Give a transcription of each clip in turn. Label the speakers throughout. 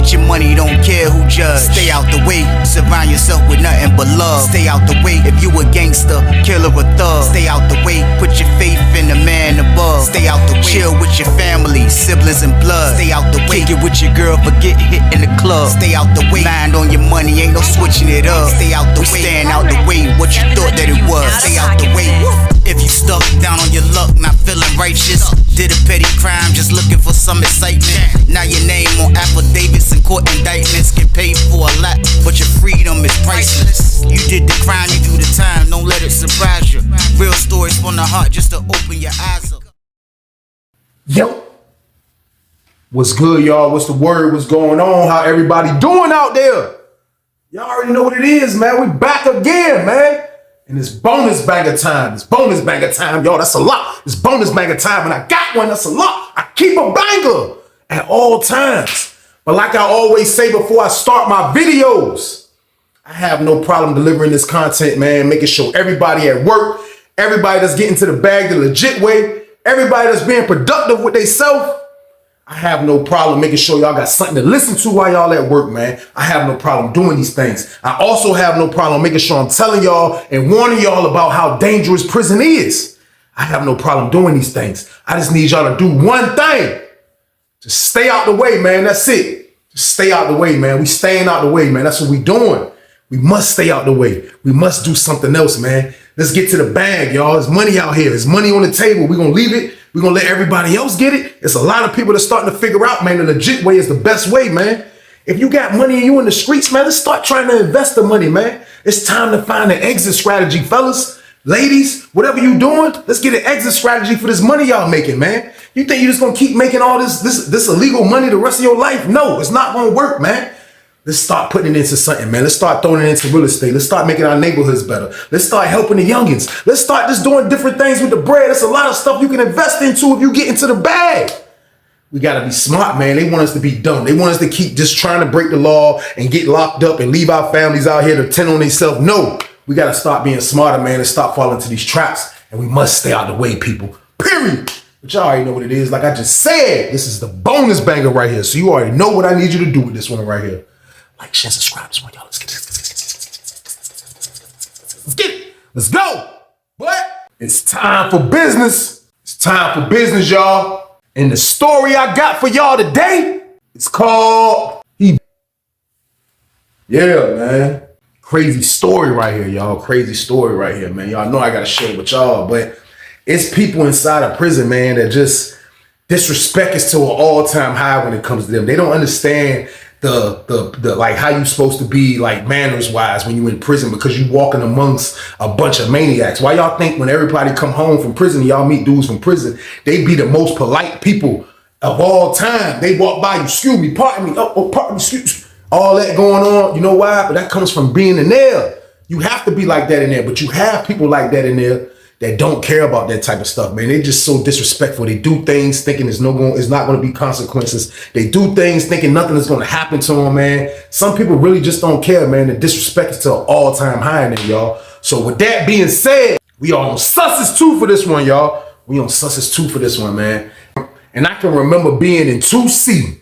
Speaker 1: Get your money, don't care who judge. Stay out the way, surround yourself with nothing but love. Stay out the way, if you a gangster, killer or thug. Stay out the way, put your faith in the man above. Stay out the way, chill with your family, siblings and blood. Stay out the way, kick it with your girl, forget hit in the club. Stay out the way, mind on your money, ain't no switching it up. Stay out the way, stand out the way, what you thought that it was. Stay out the way. If you stuck down on your luck, not feeling righteous, did a petty crime, just looking for some excitement. Now your name on affidavits and court indictments, get paid for a lot, but your freedom is priceless. You did the crime, you do the time, don't let it surprise you. Real stories from the heart, just to open your eyes up.
Speaker 2: Yo, what's good, y'all? What's the word? What's going on? How everybody doing out there? Y'all already know what it is, man. We back again, man. And it's bonus banger time. It's bonus banger time, y'all. That's a lot. It's bonus banger time, and I got one. That's a lot. I keep a banger at all times. But like I always say before I start my videos, I have no problem delivering this content, man. Making sure everybody at work, everybody that's getting to the bag the legit way, everybody that's being productive with themselves, I have no problem making sure y'all got something to listen to while y'all at work, man. I have no problem doing these things. I also have no problem making sure I'm telling y'all and warning y'all about how dangerous prison is. I have no problem doing these things. I just need y'all to do one thing. Just stay out the way, man. That's it. Just stay out the way, man. We staying out the way, man. That's what we doing. We must stay out the way. We must do something else, man. Let's get to the bag, y'all. There's money out here. There's money on the table. We're going to leave it. We're going to let everybody else get it. It's a lot of people that's starting to figure out, man, the legit way is the best way, man. If you got money and you in the streets, man, let's start trying to invest the money, man. It's time to find an exit strategy, fellas. Ladies, whatever you doing, let's get an exit strategy for this money y'all making, man. You think you're just going to keep making all this illegal money the rest of your life? No, it's not going to work, man. Let's start putting it into something, man. Let's start throwing it into real estate. Let's start making our neighborhoods better. Let's start helping the youngins. Let's start just doing different things with the bread. There's a lot of stuff you can invest into if you get into the bag. We got to be smart, man. They want us to be dumb. They want us to keep just trying to break the law and get locked up and leave our families out here to tend on themselves. No, we got to start being smarter, man, and stop falling into these traps. And we must stay out of the way, people. Period. But y'all already know what it is. Like I just said, this is the bonus banger right here. So you already know what I need you to do with this one right here. Like, share, subscribe this one, y'all. Let's get it. Let's get it. Let's go. But it's time for business. It's time for business, y'all. And the story I got for y'all today is called Yeah, man. Crazy story right here, y'all. Crazy story right here, man. Y'all know I got to share it with y'all. But it's people inside of prison, man, that just disrespect is to an all-time high when it comes to them. They don't understand the like how you supposed to be like manners wise when you in prison, because you walking amongst a bunch of maniacs. Why y'all think when everybody come home from prison, y'all meet dudes from prison, they be the most polite people of all time? They walk by you, excuse me, pardon me, pardon me, excuse me. All that going on, you know why? But that comes from being in there. You have to be like that in there, but you have people like that in there that don't care about that type of stuff, man. They're just so disrespectful. They do things thinking it's not going to be consequences. They do things thinking nothing is going to happen to them, man. Some people really just don't care, man. The disrespect is to an all-time high in there, y'all. So with that being said, we on Sussex 2 for this one, y'all. We on Sussex 2 for this one, man. And I can remember being in 2C.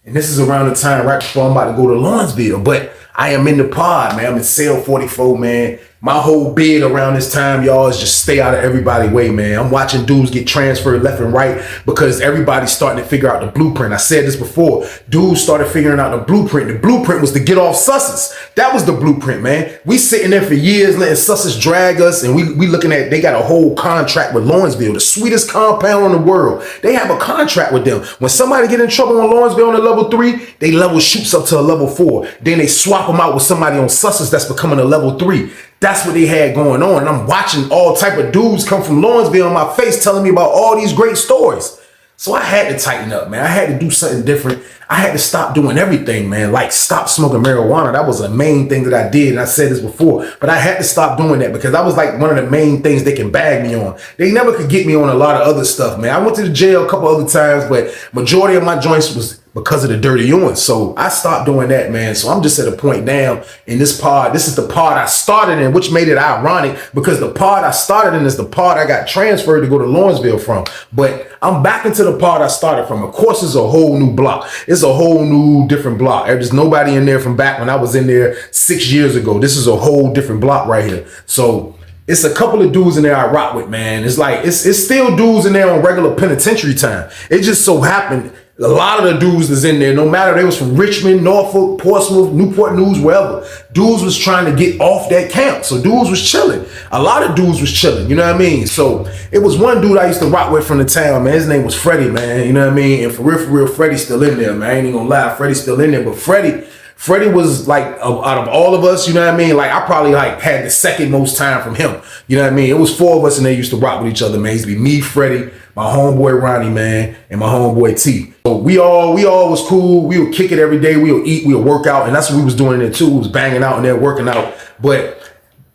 Speaker 2: And this is around the time right before I'm about to go to Lawrenceville. But I am in the pod, man. I'm in cell 44, man. My whole bid around this time, y'all, is just stay out of everybody's way, man. I'm watching dudes get transferred left and right because everybody's starting to figure out the blueprint. I said this before. Dudes started figuring out the blueprint. The blueprint was to get off Sussex. That was the blueprint, man. We sitting there for years letting Sussex drag us, and we looking at, they got a whole contract with Lawrenceville, the sweetest compound in the world. They have a contract with them. When somebody get in trouble on Lawrenceville on a level 3, they level shoots up to a level 4. Then they swap them out with somebody on Sussex that's becoming a level 3. That's what they had going on. And I'm watching all type of dudes come from Lawrenceville in my face telling me about all these great stories. So I had to tighten up, man. I had to do something different. I had to stop doing everything, man. Like stop smoking marijuana. That was a main thing that I did. And I said this before, but I had to stop doing that because that was like one of the main things they can bag me on. They never could get me on a lot of other stuff, man. I went to the jail a couple other times, but majority of my joints was because of the Dirty Ewing. So I stopped doing that, man. So I'm just at a point now in this pod. This is the pod I started in, which made it ironic because the pod I started in is the pod I got transferred to go to Lawrenceville from. But I'm back into the pod I started from. Of course, it's a whole new block. It's a whole new different block. There's nobody in there from back when I was in there 6 years ago. This is a whole different block right here. So it's a couple of dudes in there I rock with, man. It's like, it's still dudes in there on regular penitentiary time. It just so happened a lot of the dudes that's in there, no matter they was from Richmond, Norfolk, Portsmouth, Newport News, wherever, dudes was trying to get off that camp. So dudes was chilling. A lot of dudes was chilling, you know what I mean? So it was one dude I used to rock with from the town, man. His name was Freddie, man. You know what I mean? And for real, Freddie's still in there, man. I ain't even gonna lie, Freddie's still in there. But Freddie was like, out of all of us, you know what I mean? Like, I probably like had the second most time from him. You know what I mean? It was four of us and they used to rock with each other, man. It used to be me, Freddie, my homeboy Ronnie, man, and my homeboy T. So we all was cool. We would kick it every day. We would eat, we would work out. And that's what we was doing in there too. We was banging out in there, working out. But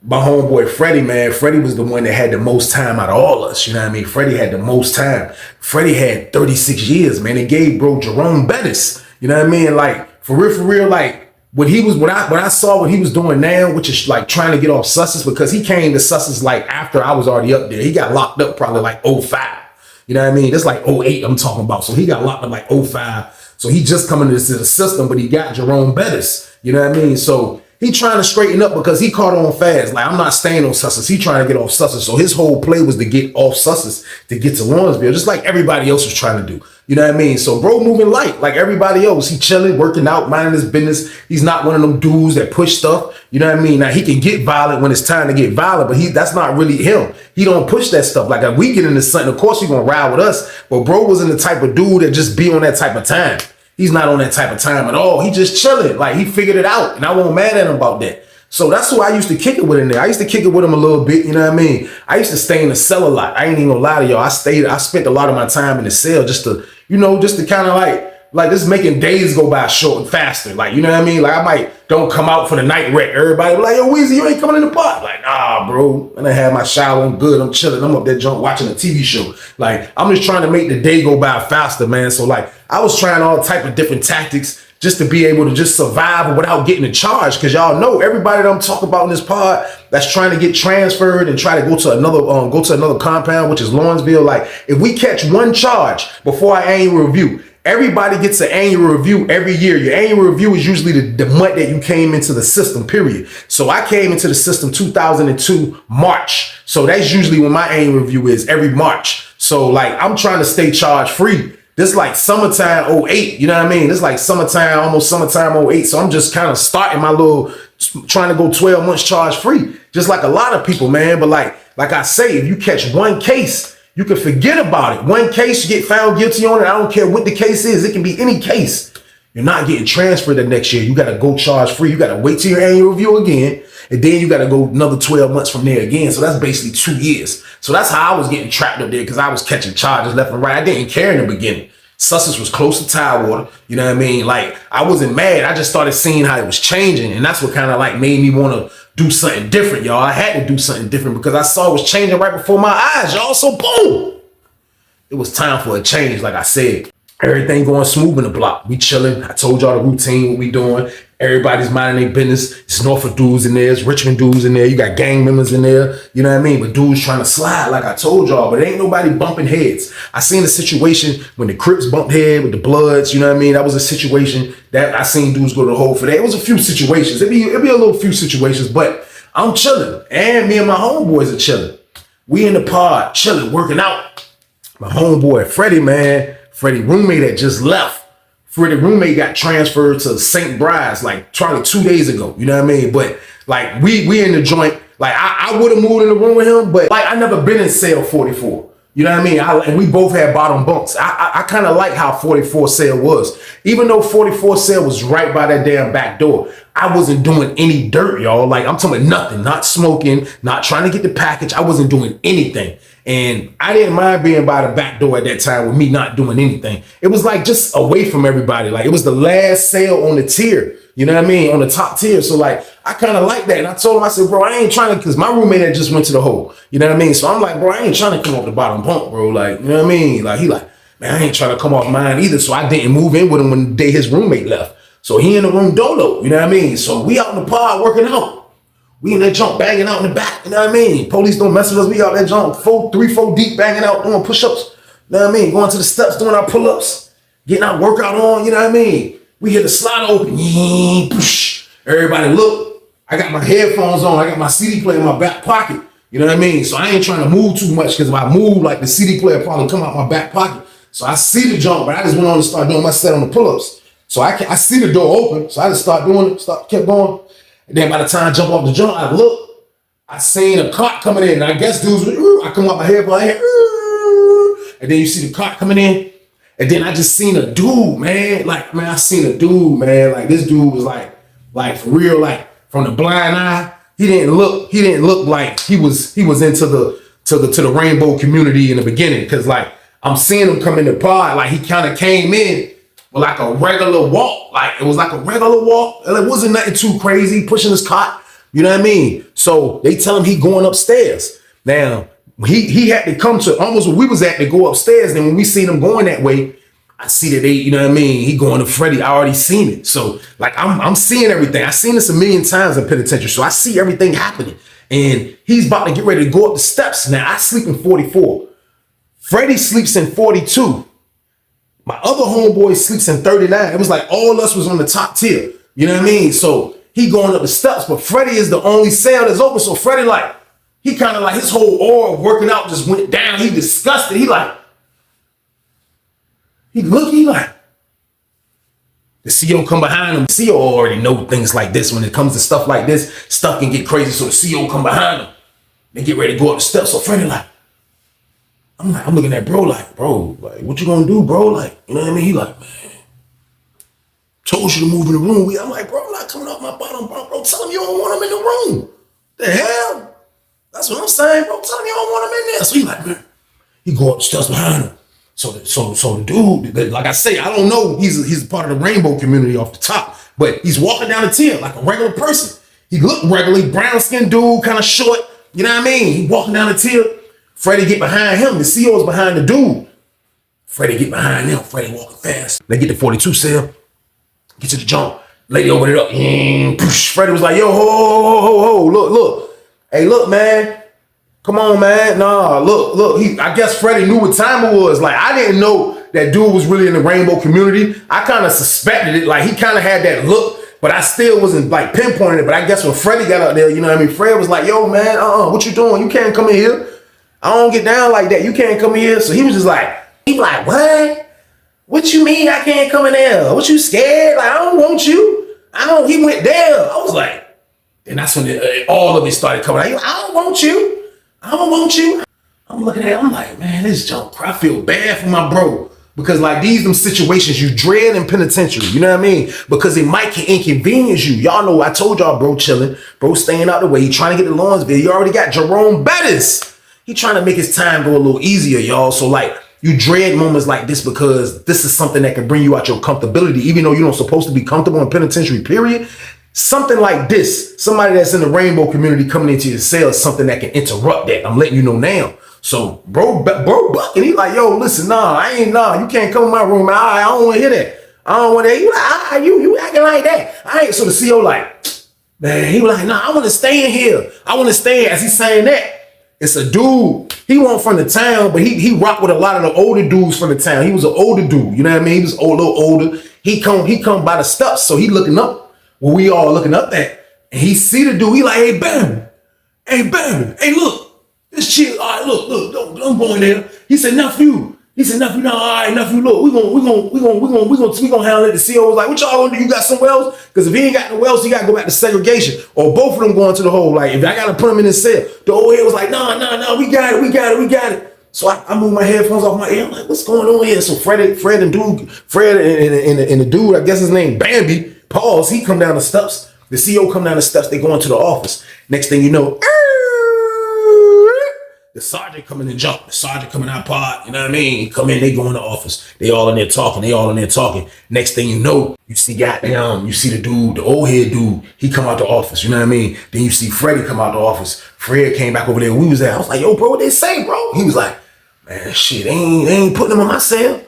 Speaker 2: my homeboy Freddie, man, Freddie was the one that had the most time out of all us. You know what I mean? Freddie had the most time. Freddie had 36 years, man. They gave bro Jerome Bettis. You know what I mean? Like, for real, like, when I saw what he was doing now, which is like trying to get off Sussex, because he came to Sussex like after I was already up there. He got locked up probably like 05. You know what I mean? It's like 08 I'm talking about. So he got locked up like 05. So he just coming into the system, but he got Jerome Bettis. You know what I mean? So he trying to straighten up because he caught on fast. Like, I'm not staying on Sussex. He trying to get off Sussex. So his whole play was to get off Sussex to get to Lawrenceville, just like everybody else was trying to do. You know what I mean? So bro moving light like everybody else. He chilling, working out, minding his business. He's not one of them dudes that push stuff. You know what I mean? Now, he can get violent when it's time to get violent, but that's not really him. He don't push that stuff. Like, if we get into something, of course he's going to ride with us. But bro wasn't the type of dude that just be on that type of time. He's not on that type of time at all. He just chilling. Like, he figured it out. And I wasn't mad at him about that. So that's who I used to kick it with in there. I used to kick it with him a little bit, you know what I mean? I used to stay in the cell a lot. I ain't even gonna lie to y'all. I spent a lot of my time in the cell just to kind of like just making days go by short and faster. Like, you know what I mean? Like, I might don't come out for the night wreck. Everybody be like, yo, Weezy, you ain't coming in the park. Like, nah, bro. And I had my shower, I'm good, I'm chilling. I'm up there drunk watching a TV show. Like, I'm just trying to make the day go by faster, man. So like, I was trying all type of different tactics just to be able to just survive without getting a charge. Because y'all know everybody that I'm talking about in this pod that's trying to get transferred and try to go to another compound, which is Lawrenceville. Like, if we catch one charge before our annual review, everybody gets an annual review every year. Your annual review is usually the month that you came into the system, period. So I came into the system 2002 March. So that's usually when my annual review is, every March. So like, I'm trying to stay charge free. This like summertime 08, you know what I mean? This like almost summertime 08. So I'm just kind of starting my little, trying to go 12 months charge free. Just like a lot of people, man. But like I say, if you catch one case, you can forget about it. One case, you get found guilty on it. I don't care what the case is. It can be any case. You're not getting transferred the next year. You got to go charge free. You got to wait till your annual review again. And then you got to go another 12 months from there again. So that's basically 2 years. So that's how I was getting trapped up there, because I was catching charges left and right. I didn't care in the beginning. Sussex was close to Tidewater. You know what I mean? Like, I wasn't mad. I just started seeing how it was changing. And that's what kind of like made me want to do something different, y'all. I had to do something different because I saw it was changing right before my eyes, y'all. So boom, it was time for a change. Like I said, everything going smooth in the block. We chilling. I told y'all the routine, what we doing. Everybody's minding their business. It's Norfolk dudes in there. It's Richmond dudes in there. You got gang members in there. You know what I mean? But dudes trying to slide, like I told y'all. But it ain't nobody bumping heads. I seen a situation when the Crips bumped head with the Bloods. You know what I mean? That was a situation that I seen dudes go to the hole for that. It was a few situations. It'd be a little few situations. But I'm chilling. And me and my homeboys are chilling. We in the pod, chilling, working out. My homeboy, Freddie, man. Freddie roommate that just left. Freddie roommate got transferred to St. Bride's like probably 2 days ago. You know what I mean? But like we in the joint. Like I would have moved in the room with him, but like I never been in cell 44. You know what I mean? And we both had bottom bunks. I kind of like how 44 cell was. Even though 44 cell was right by that damn back door, I wasn't doing any dirt, y'all. Like, I'm talking nothing, not smoking, not trying to get the package. I wasn't doing anything. And I didn't mind being by the back door at that time with me not doing anything. It was like just away from everybody. Like, it was the last cell on the tier. You know what I mean? On the top tier. So like, I kind of like that. And I told him, I said, bro, I ain't trying to, because my roommate had just went to the hole. You know what I mean? So I'm like, bro, I ain't trying to come off the bottom bunk, bro. Like, you know what I mean? Like, he like, Man, I ain't trying to come off mine either, so I didn't move in with him when the day his roommate left. So he in the room dolo, you know what I mean? So we out in the pod working out. We in that junk banging out in the back, you know what I mean? Police don't mess with us. We out that junk 3, 4 deep banging out, doing push-ups, you know what I mean? Going to the steps, doing our pull-ups, getting our workout on, you know what I mean? We hear the slide open, everybody look. I got my headphones on, I got my CD player in my back pocket, you know what I mean? So I ain't trying to move too much because if I move, like the CD player probably come out my back pocket. So I see the jump, but I just went on to start doing my set on the pull-ups. So I see the door open, so I just start doing it, kept going. And then by the time I jump off the jump, I look, I seen a cart coming in. And I guess dudes, I come out my head, and then you see the cart coming in. And then I just seen a dude, man. Like, man, I seen a dude, man. Like this dude was like for real, like from the blind eye. He didn't look like he was into the rainbow community in the beginning. Cause like I'm seeing him come in the pod, like he kind of came in with like a regular walk. Like it was like a regular walk. And it wasn't nothing too crazy, pushing his cot. You know what I mean? So they tell him he going upstairs. Now, he had to come to almost where we was at to go upstairs. Then when we seen him going that way, I see that they, you know what I mean? He going to Freddie. I already seen it. So like I'm seeing everything. I seen this a million times in penitentiary. So I see everything happening. And he's about to get ready to go up the steps. Now I sleep in 44. Freddie sleeps in 42. My other homeboy sleeps in 39. It was like all of us was on the top tier. You know what I mean? So he going up the steps, but Freddie is the only cell that's open. So Freddie like, he kind of like his whole aura of working out just went down. He disgusted. He like, he like, the CO come behind him. The CO already know things like this. When it comes to stuff like this, stuff can get crazy. So the CO come behind him. They get ready to go up the steps. So Freddie like, I'm looking at bro, like, what you gonna do, bro? Like, you know what I mean? He like, man, told you to move in the room. I'm like, bro, I'm not coming off my bottom, bro. Tell him you don't want him in the room. The hell? That's what I'm saying, bro. Tell him you don't want him in there. So he like, man, he go up the steps behind him. So the dude, like I say, I don't know, he's a part of the rainbow community off the top, but he's walking down the tier like a regular person. He looked regularly, brown skinned dude, kind of short, you know what I mean? He walking down the tier. Freddie get behind him. The CO's behind the dude. Freddie get behind him. Freddie walking fast. They get to 42 cell. Get to the jump. Lady open it up. Freddie was like, yo, ho, look. Hey, look, man. Come on, man. Nah, look. I guess Freddie knew what time it was. Like, I didn't know that dude was really in the rainbow community. I kind of suspected it. Like, he kind of had that look, but I still wasn't like pinpointing it. But I guess when Freddie got out there, you know what I mean? Fred was like, yo, man, what you doing? You can't come in here. I don't get down like that. You can't come in here. So he was just like, what? What you mean I can't come in there? What you scared? Like, I don't want you. He went there. I was like, and that's when all of it started coming out. I don't want you. I'm looking at it. I'm like, man, this junk, I feel bad for my bro. Because like these them situations you dread in penitentiary, you know what I mean? Because it might inconvenience you. Y'all know I told y'all bro chilling, bro staying out the way. He trying to get to Lawrenceville. You already got Jerome Bettis. He trying to make his time go a little easier, y'all. So like you dread moments like this because this is something that can bring you out your comfortability, even though you're not supposed to be comfortable in penitentiary, period. Something like this, somebody that's in the rainbow community coming into your cell is something that can interrupt that. I'm letting you know now. So bro buck, and he like, yo, listen, you can't come in my room. I don't want to hear that. I don't want to hear you acting like that. So the CO like, man, he was like, I want to stay in here. I want to stay in. As he's saying that, it's a dude. He wasn't from the town, but he rocked with a lot of the older dudes from the town. He was an older dude, you know what I mean? He was a little older. He come by the steps, so he looking up where we all looking up at. And he see the dude, he like, hey, Bam, hey, look, this chick, all right, look, don't go in there. He said, nephew, no, all right, nephew, look, we gonna handle it. The CO was like, what y'all gonna do? You got somewhere else? Because if he ain't got nowhere else, he gotta go back to segregation. Or both of them going to the hole. Like, if I gotta put him in his cell, the old head was like, no, we got it. So I moved my headphones off my ear. I'm like, what's going on here? So Fred and the dude, I guess his name Bambi, pause, he come down the steps. The CO come down the steps, they go into the office. Next thing you know, the sergeant coming and jump. The sergeant coming out pod, you know what I mean? Come in, they go in the office. They all in there talking. Next thing you know, you see the dude, the old head dude, he come out the office, you know what I mean? Then you see Freddie come out the office. Fred came back over there. We was there. I was like, yo, bro, what they say, bro? He was like, man, shit, they ain't putting him in my cell.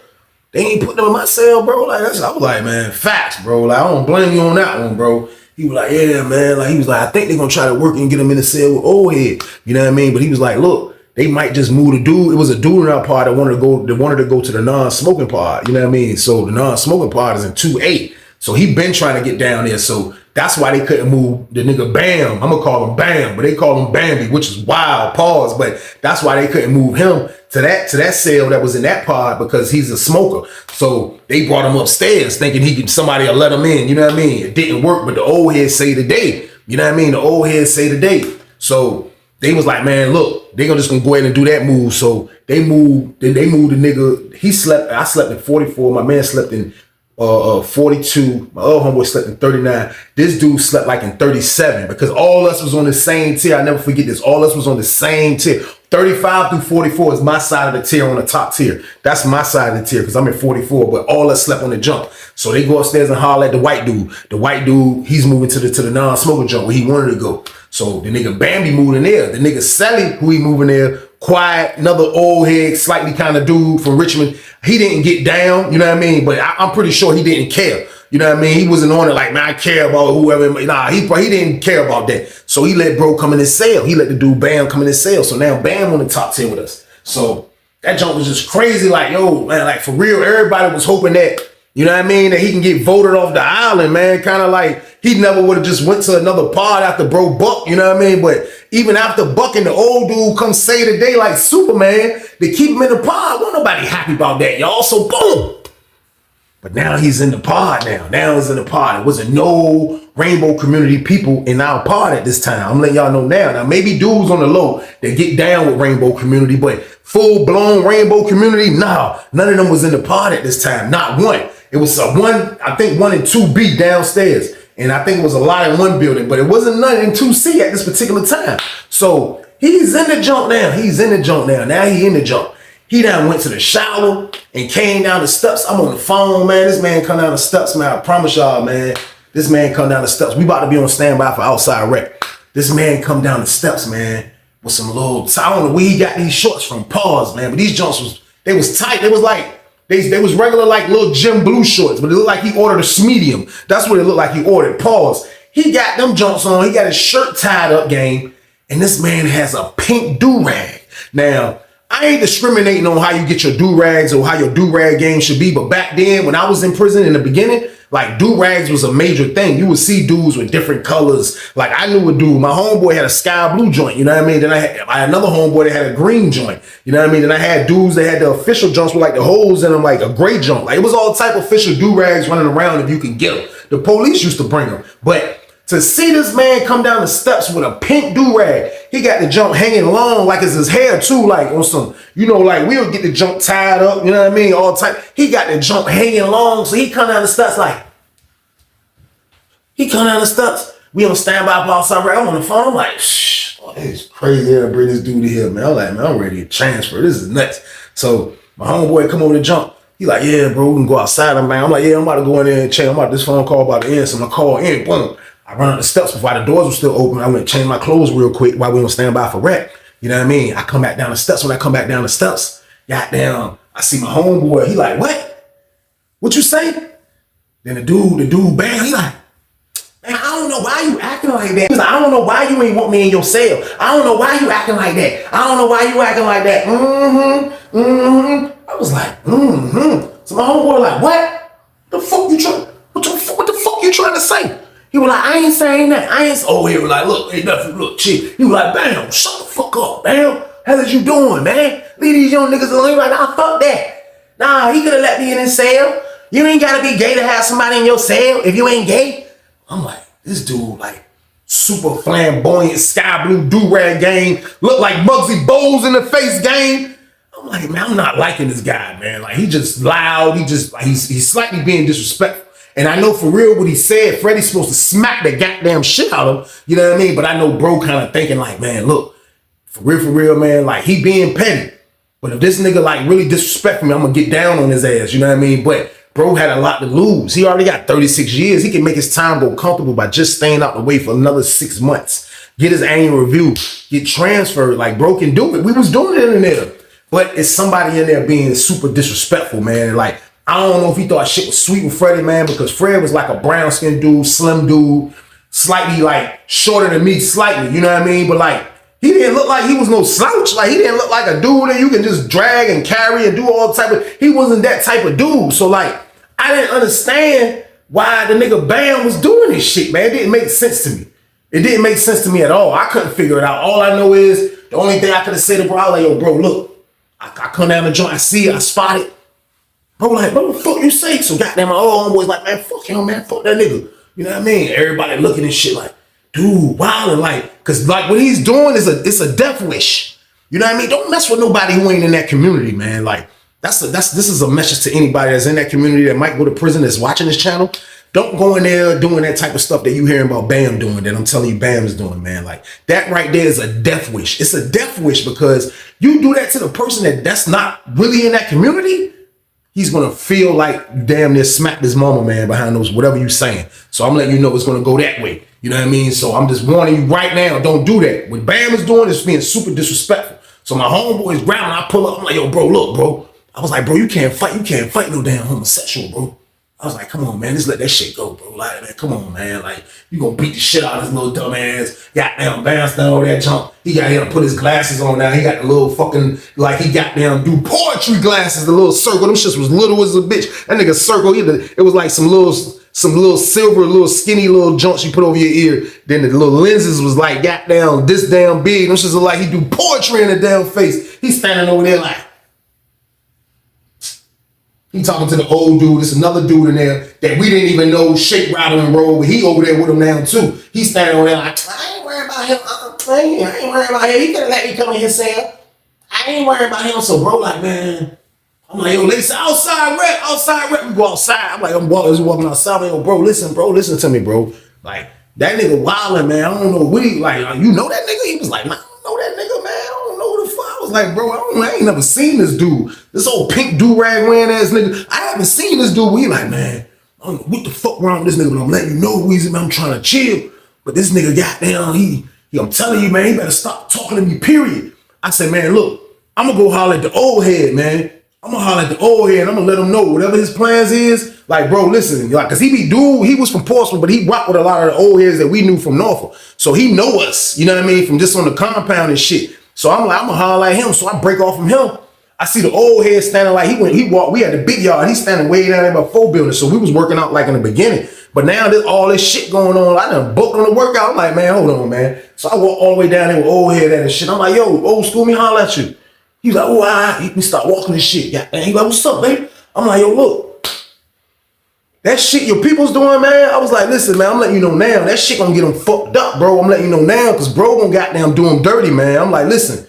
Speaker 2: They ain't put them in my cell, bro. Like, I was like, man, facts, bro. Like, I don't blame you on that one, bro. He was like, yeah, man. Like, he was like, I think they're gonna try to work and get him in the cell with old head. You know what I mean? But he was like, look, they might just move the dude. It was a dude in our pod that wanted to go to the non-smoking pod. You know what I mean? So the non-smoking pod is in 2A. So he been trying to get down there. So that's why they couldn't move the nigga Bam. I'm gonna call him Bam, but they call him Bambi, which is wild, pause. But that's why they couldn't move him to that cell that was in that pod because he's a smoker. So they brought him upstairs thinking somebody will let him in. You know what I mean? It didn't work, but the old heads say today. You know what I mean? The old heads say today. So they was like, man, look, they just gonna go ahead and do that move. So they moved the nigga. I slept in 44. My man slept in 42. My other homeboy slept in 39. This dude slept like in 37 because all us was on the same tier. I never forget this. All us was on the same tier. 35 through 44 is my side of the tier on the top tier. That's my side of the tier because I'm in 44, but all us slept on the jump. So they go upstairs and holler at the white dude. The white dude, he's moving to the non-smoking jump where he wanted to go. So the nigga Bambi moved in there. The nigga Sally, who he moving there, quiet, another old head, slightly kind of dude from Richmond. He didn't get down, you know what I mean? But I'm pretty sure he didn't care. You know what I mean? He wasn't on it like, man, I care about whoever. Nah, he didn't care about that. So he let bro come in his cell. He let the dude Bam come in his cell. So now Bam on the top 10 with us. So that jump was just crazy. Like, yo, man, like for real, everybody was hoping that, you know what I mean, that he can get voted off the island, man. Kind of like he never would have just went to another pod after bro buck, you know what I mean? But even after bucking, the old dude come say today like Superman, they keep him in the pod. Wasn't nobody happy about that, y'all. So boom. But now he's in the pod now. Now he's in the pod. It wasn't no rainbow community people in our pod at this time. I'm letting y'all know now. Now, maybe dudes on the low that get down with rainbow community, but full-blown rainbow community, nah. None of them was in the pod at this time. Not one. It was I think 1 and 2B downstairs. And I think it was a lot in one building, but it wasn't none in 2C at this particular time. So he's in the jump now. He's in the jump now. Now he in the jump. He done went to the shower and came down the steps. I'm on the phone, man. This man come down the steps, man. I promise y'all, man. This man come down the steps. We about to be on standby for outside rec. This man come down the steps, man, with some little, I don't know where he got these shorts from, pause, man. But these jumps they was tight. They was like, they was regular like little Jim Blue shorts, but it looked like he ordered a medium. That's what it looked like he ordered, pause. He got them jumps on. He got his shirt tied up, gang. And this man has a pink do-rag. Now, I ain't discriminating on how you get your do-rags or how your do-rag game should be, but back then when I was in prison in the beginning, like do-rags was a major thing. You would see dudes with different colors. Like I knew a dude, my homeboy had a sky blue joint, you know what I mean? Then I had another homeboy that had a green joint, you know what I mean? Then I had dudes that had the official joints with like the holes in them, like a gray joint. Like it was all type of official do-rags running around if you can get them. The police used to bring them, but to see this man come down the steps with a pink do-rag, he got the jump hanging long like it's his hair too, like on some, you know, like we'll get the jump tied up, you know what I mean, all tight. He got the jump hanging long, so he come down the steps like, we on standby for outside rec. I'm on the phone, I'm like, shh, oh, it's crazy to bring this dude here, man. I'm like, man, I'm ready to transfer. This is nuts. So my homeboy come over to jump. He like, yeah, bro, we can go outside. I'm like, yeah, I'm about to go in there and change. I'm about this phone call about to end, so I'm gonna call in, boom. I run up the steps before the doors were still open. I went to change my clothes real quick while we on standby for rec. You know what I mean? I come back down the steps. When I come back down the steps, goddamn, I see my homeboy. He like, what? What you say? Then the dude, bam, he like, man, I don't know why you acting like that. He's like, I don't know why you ain't want me in your cell. I don't know why you acting like that. I don't know why you acting like that. I was like, So my homeboy like, what? What the fuck you trying to say? He was like, I ain't saying that. He was like, look, ain't nothing, look, chick. He was like, bam, shut the fuck up, bam. Hell is you doing, man? Leave these young niggas alone. He was like, nah, fuck that. Nah, he could have let me in his cell. You ain't gotta be gay to have somebody in your cell if you ain't gay. I'm like, this dude, like, super flamboyant, sky blue do-rag game, look like Muggsy Bogues in the face game. I'm like, man, I'm not liking this guy, man. Like, he just loud. He's slightly being disrespectful. And I know for real what he said, Freddie's supposed to smack the goddamn shit out of him. You know what I mean? But I know bro kind of thinking like, man, look, for real, man, like he being petty. But if this nigga like really disrespect me, I'm gonna get down on his ass. You know what I mean? But bro had a lot to lose. He already got 36 years. He can make his time go comfortable by just staying out the way for another 6 months. Get his annual review, get transferred. Like bro can do it. We was doing it in there. But it's somebody in there being super disrespectful, man. Like I don't know if he thought shit was sweet with Freddie, man, because Fred was like a brown skinned dude, slim dude, slightly like shorter than me, slightly, you know what I mean? But like, he didn't look like he was no slouch. Like, he didn't look like a dude that you can just drag and carry and do all type of, he wasn't that type of dude. So like, I didn't understand why the nigga Bam was doing this shit, man. It didn't make sense to me. It didn't make sense to me at all. I couldn't figure it out. All I know is, the only thing I could have said to bro, I was like, yo, bro, look, I come down the joint, I see it, I spot it. Bro, like, what the fuck you say? So goddamn, my old homeboy's like, man, fuck him, man, fuck that nigga. You know what I mean? Everybody looking at shit like, dude, wildin', like, cause like what he's doing is it's a death wish. You know what I mean? Don't mess with nobody who ain't in that community, man. Like, this is a message to anybody that's in that community that might go to prison that's watching this channel. Don't go in there doing that type of stuff that you hearing about Bam doing, that I'm telling you Bam is doing, man. Like, that right there is a death wish. It's a death wish because you do that to the person that's not really in that community, he's gonna feel like you damn near smacked his mama, man, behind those whatever you saying. So I'm letting you know it's gonna go that way. You know what I mean? So I'm just warning you right now, don't do that. What Bam is doing is being super disrespectful. So my homeboy is grabbing, I pull up, I'm like, yo, bro, look, bro. I was like, bro, you can't fight no damn homosexual, bro. I was like, come on, man, just let that shit go, bro. Like, man, come on, man. Like, you gonna beat the shit out of this little dumb ass. Goddamn bounce down all that junk. He got here to put his glasses on now. He got the little fucking, like, he got down do poetry glasses, the little circle. Them shits was little as a bitch. That nigga circle, it was like some little silver, little skinny little junks you put over your ear. Then the little lenses was like, goddamn, this damn big. Them shits look like he do poetry in the damn face. He's standing over there like, he talking to the old dude. There's another dude in there that we didn't even know shape, rattle, and roll. But he over there with him now too. He's standing over there like, I ain't worried about him. I ain't worried about him. He could have let me come in his cell. I ain't worried about him. So bro, like, man, I'm like, yo, listen, outside rep. We go outside. I'm like, I'm walking outside. I'm like, yo, bro, listen to me, bro. Like, that nigga wildin', man. I don't know what he, like, you know that nigga? He was like, man, I don't know that nigga, man. I don't know who the fuck. I was like, bro, I ain't never seen this dude. This old pink do-rag wearing ass nigga. I haven't seen this dude. We like, man, I don't know what the fuck wrong with this nigga, but I'm letting you know, Weezy, man, I'm trying to chill. But this nigga goddamn, he I'm telling you, man, he better stop talking to me, period. I said, man, look, I'm gonna go holler at the old head, man. I'm gonna holler at the old head. I'm gonna let him know whatever his plans is. Like, bro, listen, like, cause he was from Portsmouth, but he rocked with a lot of the old heads that we knew from Norfolk. So he know us, you know what I mean, from just on the compound and shit. So I'm like, I'm gonna holler at him. So I break off from him. I see the old head standing like he walked. We had the big yard. He's standing way down there by 4 buildings. So we was working out like in the beginning. But now there's all this shit going on. I done booked on the workout. I'm like, man, hold on, man. So I walk all the way down there with old head and shit. I'm like, yo, old school, me holler at you. He's like, oh, all right. He start walking this shit. Yeah. He like, what's up, baby? I'm like, yo, look. That shit your people's doing, man. I was like, listen, man, I'm letting you know now. That shit gonna get them fucked up, bro. I'm letting you know now, because bro gonna goddamn do him dirty, man. I'm like, listen,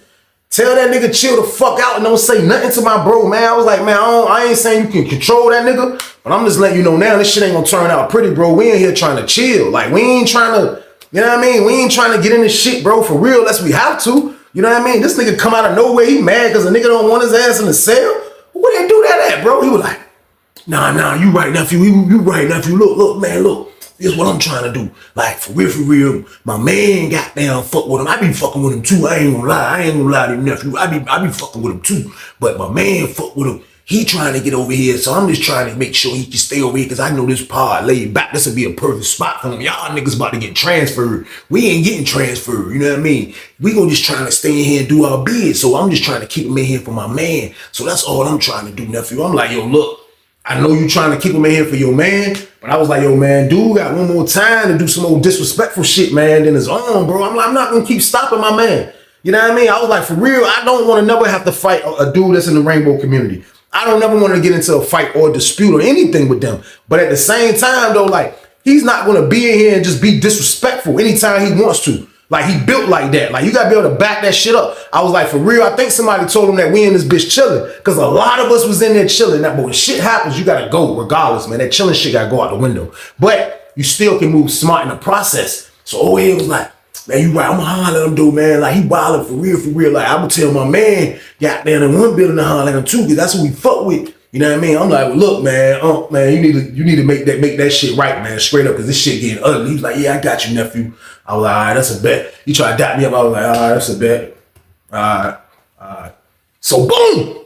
Speaker 2: tell that nigga chill the fuck out and don't say nothing to my bro, man. I was like, man, I ain't saying you can control that nigga, but I'm just letting you know now, this shit ain't gonna turn out pretty, bro. We in here trying to chill. Like, we ain't trying to, you know what I mean? We ain't trying to get in this shit, bro, for real, unless we have to. You know what I mean? This nigga come out of nowhere, he mad because the nigga don't want his ass in the cell. Where they do that at, bro? He was like, nah, you right, nephew. You right, nephew. Look, man, look. This is what I'm trying to do. Like, for real, my man got down fuck with him. I be fucking with him too. I ain't gonna lie to you, nephew. I be fucking with him too. But my man fuck with him. He trying to get over here, so I'm just trying to make sure he can stay over here, because I know this pod laid back. This would be a perfect spot for him. Y'all niggas about to get transferred. We ain't getting transferred, you know what I mean? We gonna just trying to stay in here and do our bid, so I'm just trying to keep him in here for my man. So that's all I'm trying to do, nephew. I'm like, yo, look, I know you trying to keep him in here for your man, but I was like, yo, man, dude got one more time to do some old disrespectful shit, man, than his own, bro. I'm like, I'm not gonna keep stopping my man. You know what I mean? I was like, for real, I don't want to never have to fight a dude that's in the rainbow community. I don't never want to get into a fight or a dispute or anything with them. But at the same time, though, like, he's not going to be in here and just be disrespectful anytime he wants to. Like, he built like that. Like, you got to be able to back that shit up. I was like, for real, I think somebody told him that we in this bitch chilling. Because a lot of us was in there chilling. Now, but when shit happens, you got to go regardless, man. That chilling shit got to go out the window. But you still can move smart in the process. So old head was like, man, you right, I'm gonna holler at him, dude, man. Like, he wildin' for real. Like, I'm gonna tell my man, goddamn, in one building to holler at him too, because that's who we fuck with. You know what I mean? I'm like, well, look, man, man, you need to make that shit right, man, straight up, because this shit getting ugly. He was like, yeah, I got you, nephew. I was like, all right, that's a bet. He tried to dap me up. I was like, all right, that's a bet. All right. So boom,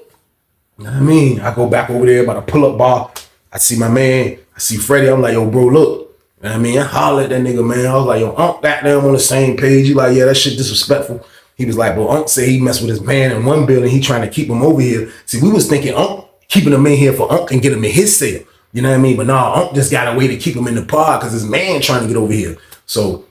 Speaker 2: You know what I mean? I go back over there by the pull-up bar. I see my man. I see Freddie. I'm like, yo, bro, look. You know what I mean? I hollered at that nigga, man. I was like, yo, Unc got them on the same page. He like, yeah, that shit disrespectful. He was like, well, Unc said he messed with his man in one building. He trying to keep him over here. See, we was thinking Unc keeping him in here for Unc and get him in his cell. You know what I mean? But nah, Unc just got a way to keep him in the pod because his man trying to get over here. So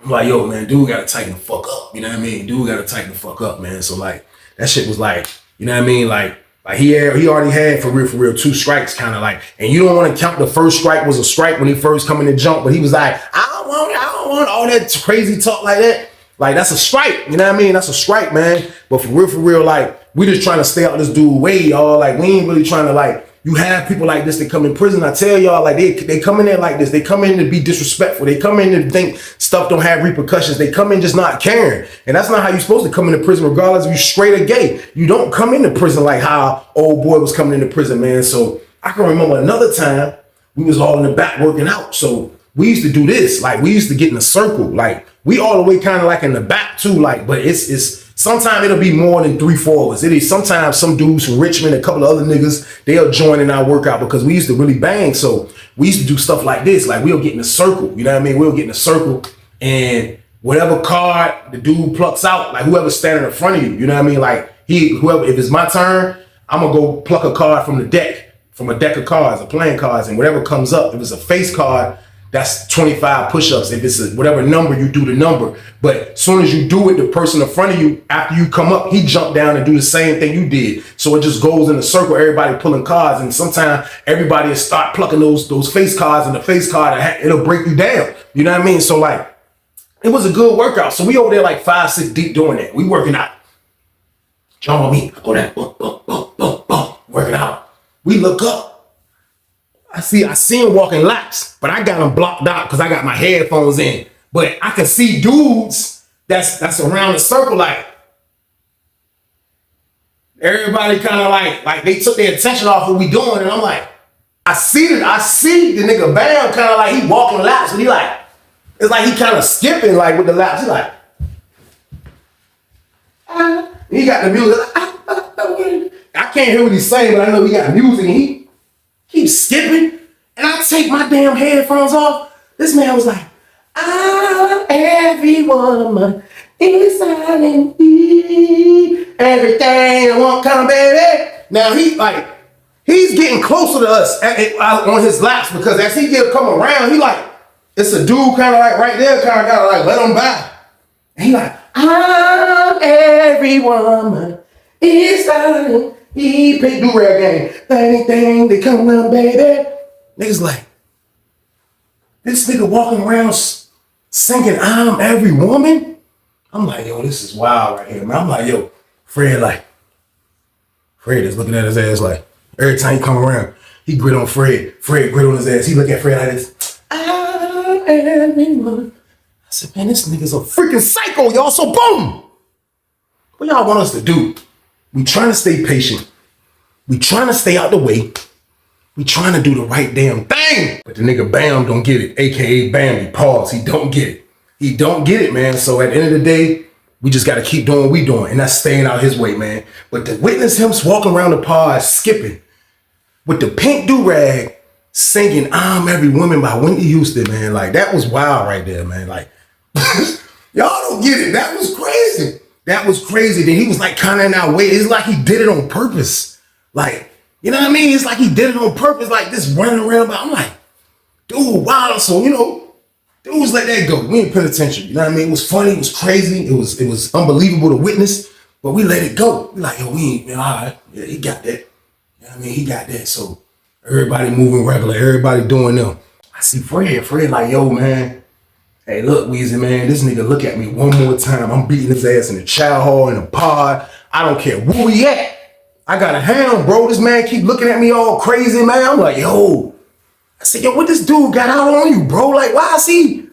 Speaker 2: I'm like, yo, man, dude gotta tighten the fuck up. You know what I mean? Dude gotta tighten the fuck up, man. So like, that shit was like, you know what I mean? Like he already had for real 2 strikes, kind of like, and you don't want to count the first strike was a strike when he first come in the jump, but he was like, I don't want all that crazy talk like that. Like, that's a strike, you know what I mean? That's a strike, man. But for real, like, we just trying to stay out this dude way, y'all. Like, we ain't really trying to, like, you have people like this that come in prison. I tell y'all, like, they come in there like this. They come in to be disrespectful. They come in to think stuff don't have repercussions. They come in just not caring. And that's not how you're supposed to come into prison, regardless if you straight or gay. You don't come into prison like how old boy was coming into prison, man. So I can remember another time we was all in the back working out. So we used to do this. Like, we used to get in a circle. Like, we all the way kind of like in the back too. Like, but it's sometimes it'll be more than 3-4 of us. It is sometimes some dudes from Richmond, a couple of other niggas, they'll join in our workout because we used to really bang. So we used to do stuff like this. Like, we'll get in a circle. You know what I mean? We'll get in a circle, and whatever card the dude plucks out, like whoever's standing in front of you, you know what I mean? Like, whoever, if it's my turn, I'm gonna go pluck a card from the deck, from a deck of cards, or playing cards, and whatever comes up, if it's a face card, that's 25 push-ups. If it's whatever number, you do the number. But as soon as you do it, the person in front of you, after you come up, he jump down and do the same thing you did. So it just goes in a circle, everybody pulling cards. And sometimes everybody will start plucking those face cards, and the face card, it'll break you down. You know what I mean? So like, it was a good workout. So we over there like 5-6 deep doing that. We working out. Jump on me. I go that, boom, boom, boom, boom, boom, working out. We look up. I see him walking laps, but I got him blocked out because I got my headphones in. But I can see dudes that's around the circle, like everybody kind of like they took their attention off what we doing, and I'm like, I see the nigga Bam kind of like he walking laps, but he like, it's like he kind of skipping like with the laps. He like, he got the music. I can't hear what he's saying, but I know he got music, and he keeps skipping, and I take my damn headphones off. This man was like, every woman inside in me, everything I want, come baby. Now he's getting closer to us on his laps, because as he come around, he like, it's a dude kind of like right there, kind of gotta like let him by. And he like, I'm every woman inside in me. He picked do-rag game. Anything they come around, baby. Niggas like, this nigga walking around singing I'm every woman? I'm like, yo, this is wild right here, man. I'm like, yo, Fred is looking at his ass like, every time he come around, he grit on Fred. Fred grit on his ass. He look at Fred like this. I'm every woman. I said, man, this nigga's a freaking psycho, y'all. So boom. What y'all want us to do? We trying to stay patient. We trying to stay out the way. We trying to do the right damn thing. But the nigga Bam don't get it. AKA Bambi. Pause. He don't get it. He don't get it, man. So at the end of the day, we just got to keep doing what we doing. And that's staying out his way, man. But to witness him walking around the pod skipping with the pink do-rag singing I'm Every Woman by Whitney Houston, man. Like, that was wild right there, man. Like, y'all don't get it. That was crazy. That was crazy. Then he was like kind of in our way. It's like he did it on purpose. Like, you know what I mean? It's like he did it on purpose, like this running around. But I'm like, dude, wow. So, you know, dudes let that go. We ain't paying attention. You know what I mean? It was funny. It was crazy. It was unbelievable to witness, but we let it go. We like, yo, we ain't, all right. Yeah, he got that. You know what I mean? He got that. So everybody moving regular. Everybody doing them. I see Fred. Fred like, yo, man. Hey, look, Weezy, man, this nigga look at me one more time. I'm beating his ass in the chow hall, in the pod. I don't care where we at. I got a hound, bro. This man keep looking at me all crazy, man. I'm like, yo. I said, yo, what this dude got out on you, bro? Like, why is he?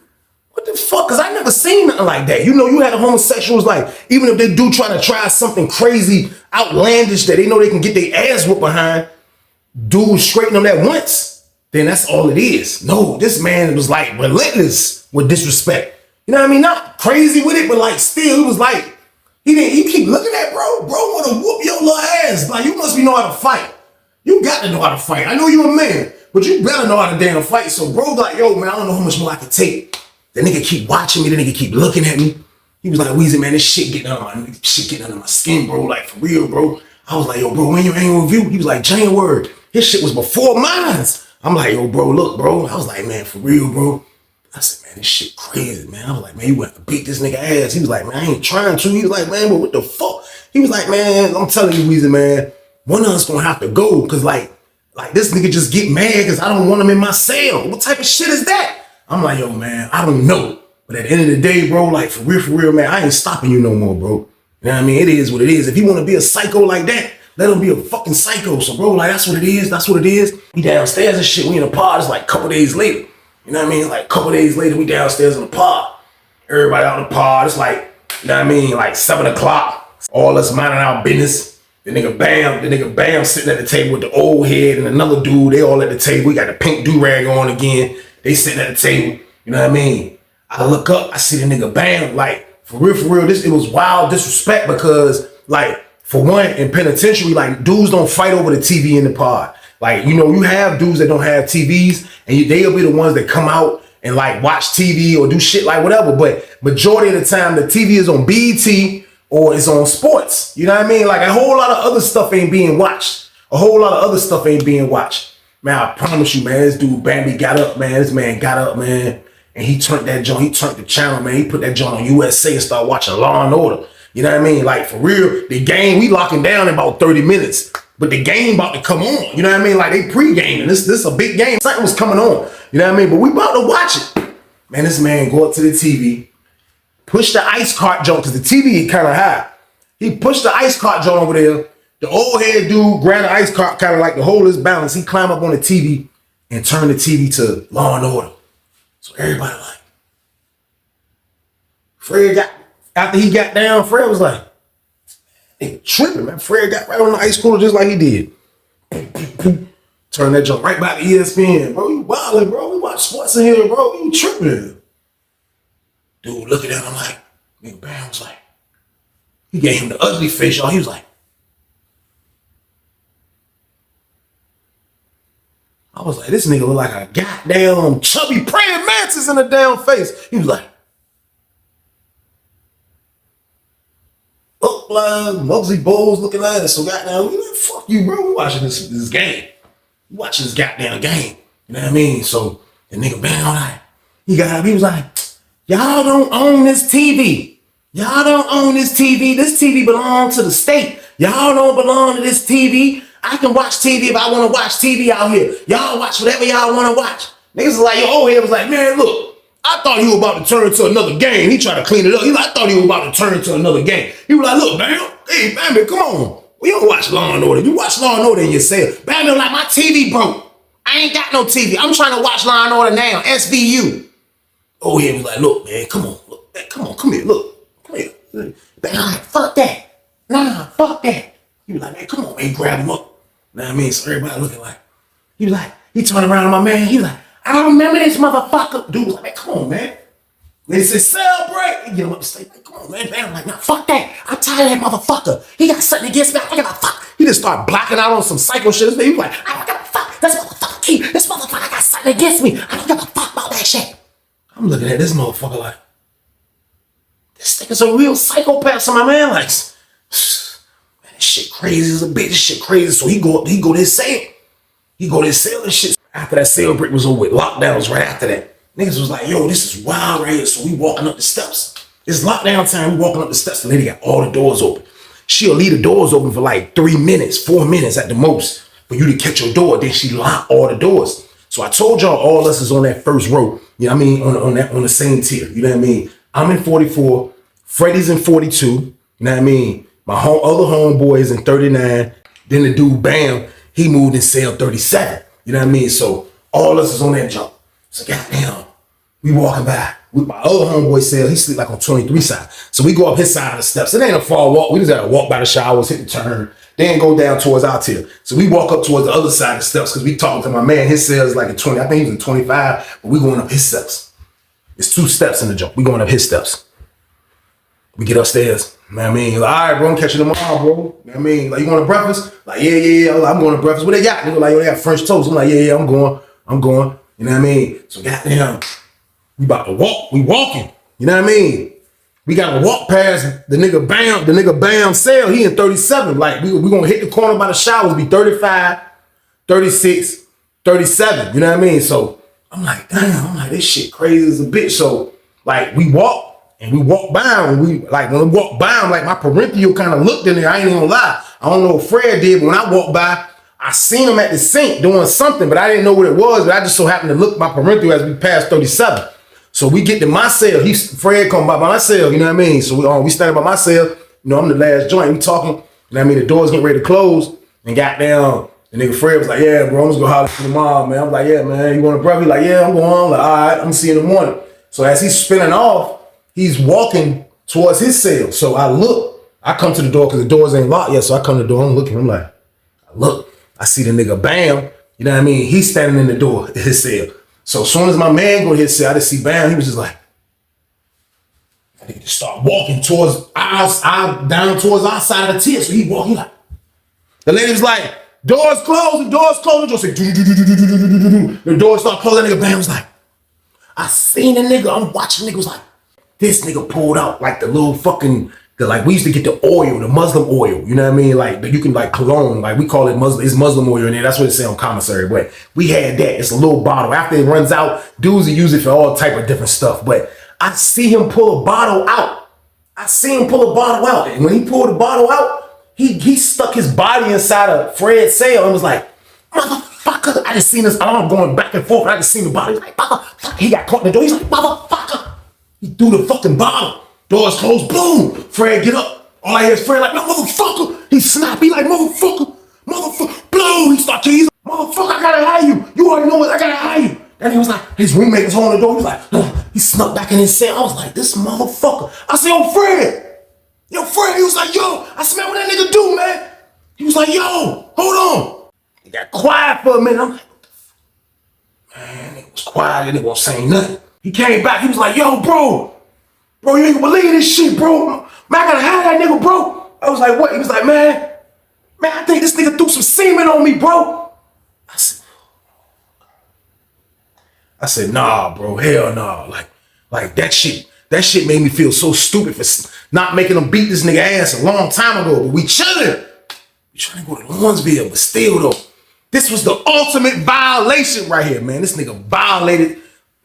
Speaker 2: What the fuck? Because I never seen nothing like that. You know, you had the homosexuals, like, even if they do try to try something crazy, outlandish, that they know they can get their ass whooped behind, dudes straighten them that once, then that's all it is. No, this man was like relentless with disrespect. You know what I mean? Not crazy with it, but like still, it was like, You keep looking at bro. Bro wanna whoop your little ass. Like, you must be know how to fight. You got to know how to fight. I know you a man, but you better know how to damn fight. So bro like, yo, man, I don't know how much more I can take. The nigga keep watching me. The nigga keep looking at me. He was like, Weezy, man, this shit getting under my skin, bro. Like, for real, bro. I was like, yo, bro, when your annual review? He was like, January. His shit was before mine. I'm like, yo, bro, look, bro. I was like, man, for real, bro. I said, man, this shit crazy, man. I was like, man, you went to beat this nigga ass. He was like, man, I ain't trying to. He was like, man, but what the fuck? He was like, man, I'm telling you, Weezy, man, one of us gonna have to go. Cause like this nigga just get mad because I don't want him in my cell. What type of shit is that? I'm like, yo, man, I don't know. But at the end of the day, bro, like, for real, man, I ain't stopping you no more, bro. You know what I mean? It is what it is. If you want to be a psycho like that, let him be a fucking psycho. So, bro, like, that's what it is. That's what it is. We downstairs and shit. We in the pod. It's like a couple days later. You know what I mean? Like, a couple days later, we downstairs in the pod. Everybody out in the pod. It's like, you know what I mean? Like 7 o'clock. All us minding our business. The nigga Bam sitting at the table with the old head and another dude. They all at the table. We got the pink do-rag on again. They sitting at the table. You know what I mean? I look up, I see the nigga Bam. Like, for real, it was wild disrespect because, like, for one, in penitentiary, like, dudes don't fight over the TV in the pod. Like, you know, you have dudes that don't have TVs, and they'll be the ones that come out and, like, watch TV or do shit like whatever. But majority of the time, the TV is on BET or it's on sports. You know what I mean? Like, a whole lot of other stuff ain't being watched. Man, I promise you, man, this dude Bambi got up, man. This man got up, man. And he turned that joint, he turned the channel, man. He put that joint on USA and started watching Law and Order. You know what I mean? Like, for real, the game, we locking down in about 30 minutes. But the game about to come on. You know what I mean? Like, they pre-gaming. This is a big game. Something was coming on. You know what I mean? But we about to watch it. Man, this man go up to the TV, push the ice cart joint, because the TV is kind of high. He pushed the ice cart joint over there. The old head dude grabbed the ice cart kind of like to hold his balance. He climbed up on the TV and turned the TV to Law and Order. So everybody like, after he got down, Fred was like, hey, tripping, man. Fred got right on the ice cooler just like he did. Turn that jump right back to ESPN. Bro, you wildin', bro. We watch sports in here, bro. You tripping. Dude, looking at him like, nigga Bam was like, he gave him the ugly face, y'all. He was like, I was like, this nigga look like a goddamn chubby praying mantis in the damn face. He was like, look like Muggsy Bowles looking like that. So goddamn, fuck you, bro. We watching this game. We watching this goddamn game. You know what I mean? So the nigga Bam like, he was like, y'all don't own this TV. Y'all don't own this TV. This TV belongs to the state. Y'all don't belong to this TV. I can watch TV if I want to watch TV out here. Y'all watch whatever y'all want to watch. Niggas was like, your old head was like, man, look, I thought he was about to turn into another game. He tried to clean it up. I thought he was about to turn into another game. He was like, look, Bam, hey, Bam, come on. We don't watch Law and Order. You watch Law and Order in your cell. Bam, like, my TV broke. I ain't got no TV. I'm trying to watch Law and Order now. SVU. Old head was like, look, man, come on. Look, man, come on, come here, look. Come here. Bam, fuck that. Nah, fuck that. He was like, man, come on, man, grab him up. You know what I mean? So everybody looking like, he was like, he turned around to my man, he was like, I don't remember this motherfucker. Dude was like, man, come on, man. They said, celebrate. He get him up the stage, like, come on, man. I'm like, nah, fuck that. I'm tired of that motherfucker. He got something against me. I don't give a fuck. He just started blacking out on some psycho shit. He was like, I don't give a fuck. This motherfucker keep, this motherfucker got something against me. I don't give a fuck about that shit. I'm looking at this motherfucker like, this nigga's a real psychopath. So my man like, man, this shit crazy as a bitch. This shit crazy. So he go to his cell. He go to his cell and shit. After that cell break was over with, lockdowns right after that. Niggas was like, yo, this is wild right here. So we walking up the steps. It's lockdown time. We walking up the steps. The lady got all the doors open. She'll leave the doors open for like 3 minutes, 4 minutes at the most for you to catch your door. Then she lock all the doors. So I told y'all all us is on that first row. You know what I mean? On the same tier. You know what I mean? I'm in 44. Freddie's in 42. You know what I mean? My other homeboy is in 39. Then the dude, Bam, he moved in cell 37. You know what I mean? So all us is on that jump. So goddamn, we walking by. My other homeboy cell, he sleep like on 23 side. So we go up his side of the steps. It ain't a far walk. We just gotta walk by the showers, hit the turn, then go down towards our tier. So we walk up towards the other side of the steps because we talking to my man. His cell is like a 20. I think he was in 25, but we going up his steps. It's 2 steps in the jump. We going up his steps. We get upstairs. I mean, like, all right, bro, I'm catching them all, bro. I mean, like, you going to breakfast? Like, yeah. I'm going to breakfast. What they got? They go like, yo, they got French toast. I'm like, yeah, I'm going. You know what I mean? So goddamn, we about to walk. We walking. You know what I mean? We got to walk past the nigga Bam sale. He in 37. Like, we going to hit the corner by the showers, be 35, 36, 37. You know what I mean? So I'm like, damn, this shit crazy as a bitch. So, like, we walk. And we walk by, and when we walk by, I'm like, my parentheal kind of looked in there. I ain't even gonna lie. I don't know what Fred did, but when I walked by, I seen him at the sink doing something, but I didn't know what it was. But I just so happened to look my parentheal as we passed 37. So we get to my cell. Fred come by my cell, you know what I mean? So we standing by my cell. You know, I'm the last joint. We talking, you know what I mean? The doors getting ready to close, and goddamn, the nigga Fred was like, yeah, bro, I'm just gonna holler for the mom, man. I'm like, yeah, man, you want a brother? He like, yeah, I'm going. I'm like, all right, I'm gonna see you in the morning. So as he's spinning off, he's walking towards his cell. So I come to the door because the doors ain't locked yet. So I come to the door, I'm looking, I'm like, I see the nigga Bam, you know what I mean? He's standing in the door at his cell. So as soon as my man go to his cell, I just see Bam, he was just like, I need to start walking towards down towards our side of the tier. So he like, the lady was like, doors closed, the just say, the doors start closing, that nigga Bam was like, I seen the nigga, I'm watching niggas like, this nigga pulled out like the little fucking, like we used to get the oil, the Muslim oil, you know what I mean? Like you can like cologne, like we call it Muslim, it's Muslim oil in there. That's what it say on commissary, but we had that. It's a little bottle. After it runs out, dudes will use it for all type of different stuff. But I see him pull a bottle out. And when he pulled the bottle out, he stuck his body inside of Fred's cell and was like, motherfucker. I just seen his arm going back and forth. I just seen the body. He's like, motherfucker. He got caught in the door. He's like, motherfucker. He threw the fucking bottle. Doors closed. Boom. Fred get up. All I hear is Fred like, no, motherfucker. He snapped. He like, motherfucker. Blow. He start teasing. Motherfucker, I gotta hire you. You already know what I gotta hire you. And he was like, his roommate was holding the door. He was like, he snuck back in his cell. I was like, this motherfucker. I said, yo, Fred. He was like, yo, I smell what that nigga do, man. He was like, yo, hold on. He got quiet for a minute. I'm like, what the fuck? Man, it was quiet and it wasn't saying nothing. He came back. He was like, yo, bro, you ain't gonna believe this shit, bro. Man, I gotta have that nigga, bro. I was like, what? He was like, man, I think this nigga threw some semen on me, bro. I said, nah, bro, hell nah. Like that shit made me feel so stupid for not making him beat this nigga ass a long time ago. But we chilling. We trying to go to Lawrenceville, but still though, this was the ultimate violation right here, man. This nigga violated,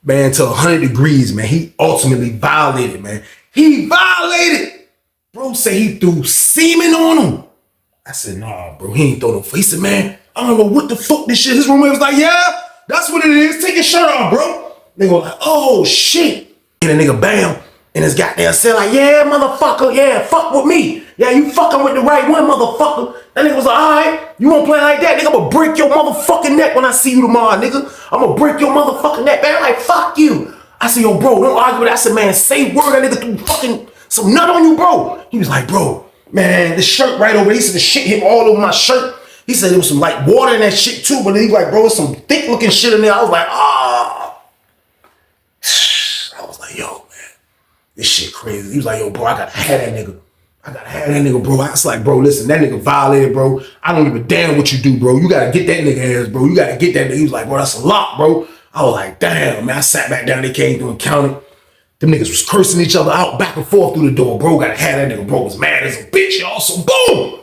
Speaker 2: man, to 100 degrees, man. He ultimately violated, man. He violated. Bro said he threw semen on him. I said, nah, bro, he ain't throw no. He said, man, I don't know what the fuck this shit. His roommate was like, yeah, that's what it is. Take your shirt off, bro. Nigga was like, oh shit. And the nigga Bam in his goddamn cell like, yeah, motherfucker, yeah, fuck with me. Yeah, you fucking with the right one, motherfucker. That nigga was like, all right, you won't play like that, nigga. I'm gonna break your motherfucking neck when I see you tomorrow, nigga. I'm gonna break your motherfucking neck, man. Like, fuck you. I said, yo, bro, don't argue with that. I said, man, say word, that nigga threw fucking some nut on you, bro. He was like, bro, man, the shirt right over there. He said the shit hit all over my shirt. He said there was some like water in that shit too, but he was like, bro, there's some thick looking shit in there. I was like, ah. I was like, yo, man, this shit crazy. He was like, yo, bro, I gotta have that nigga. Bro. I was like, bro, listen, that nigga violated, bro. I don't give a damn what you do, bro. You gotta get that nigga ass, bro. You gotta get that nigga. He was like, bro, that's a lot, bro. I was like, damn, man. I sat back down. They came through and counted. Them niggas was cursing each other out back and forth through the door. Bro, gotta have that nigga. Bro was mad as a bitch, y'all. So boom.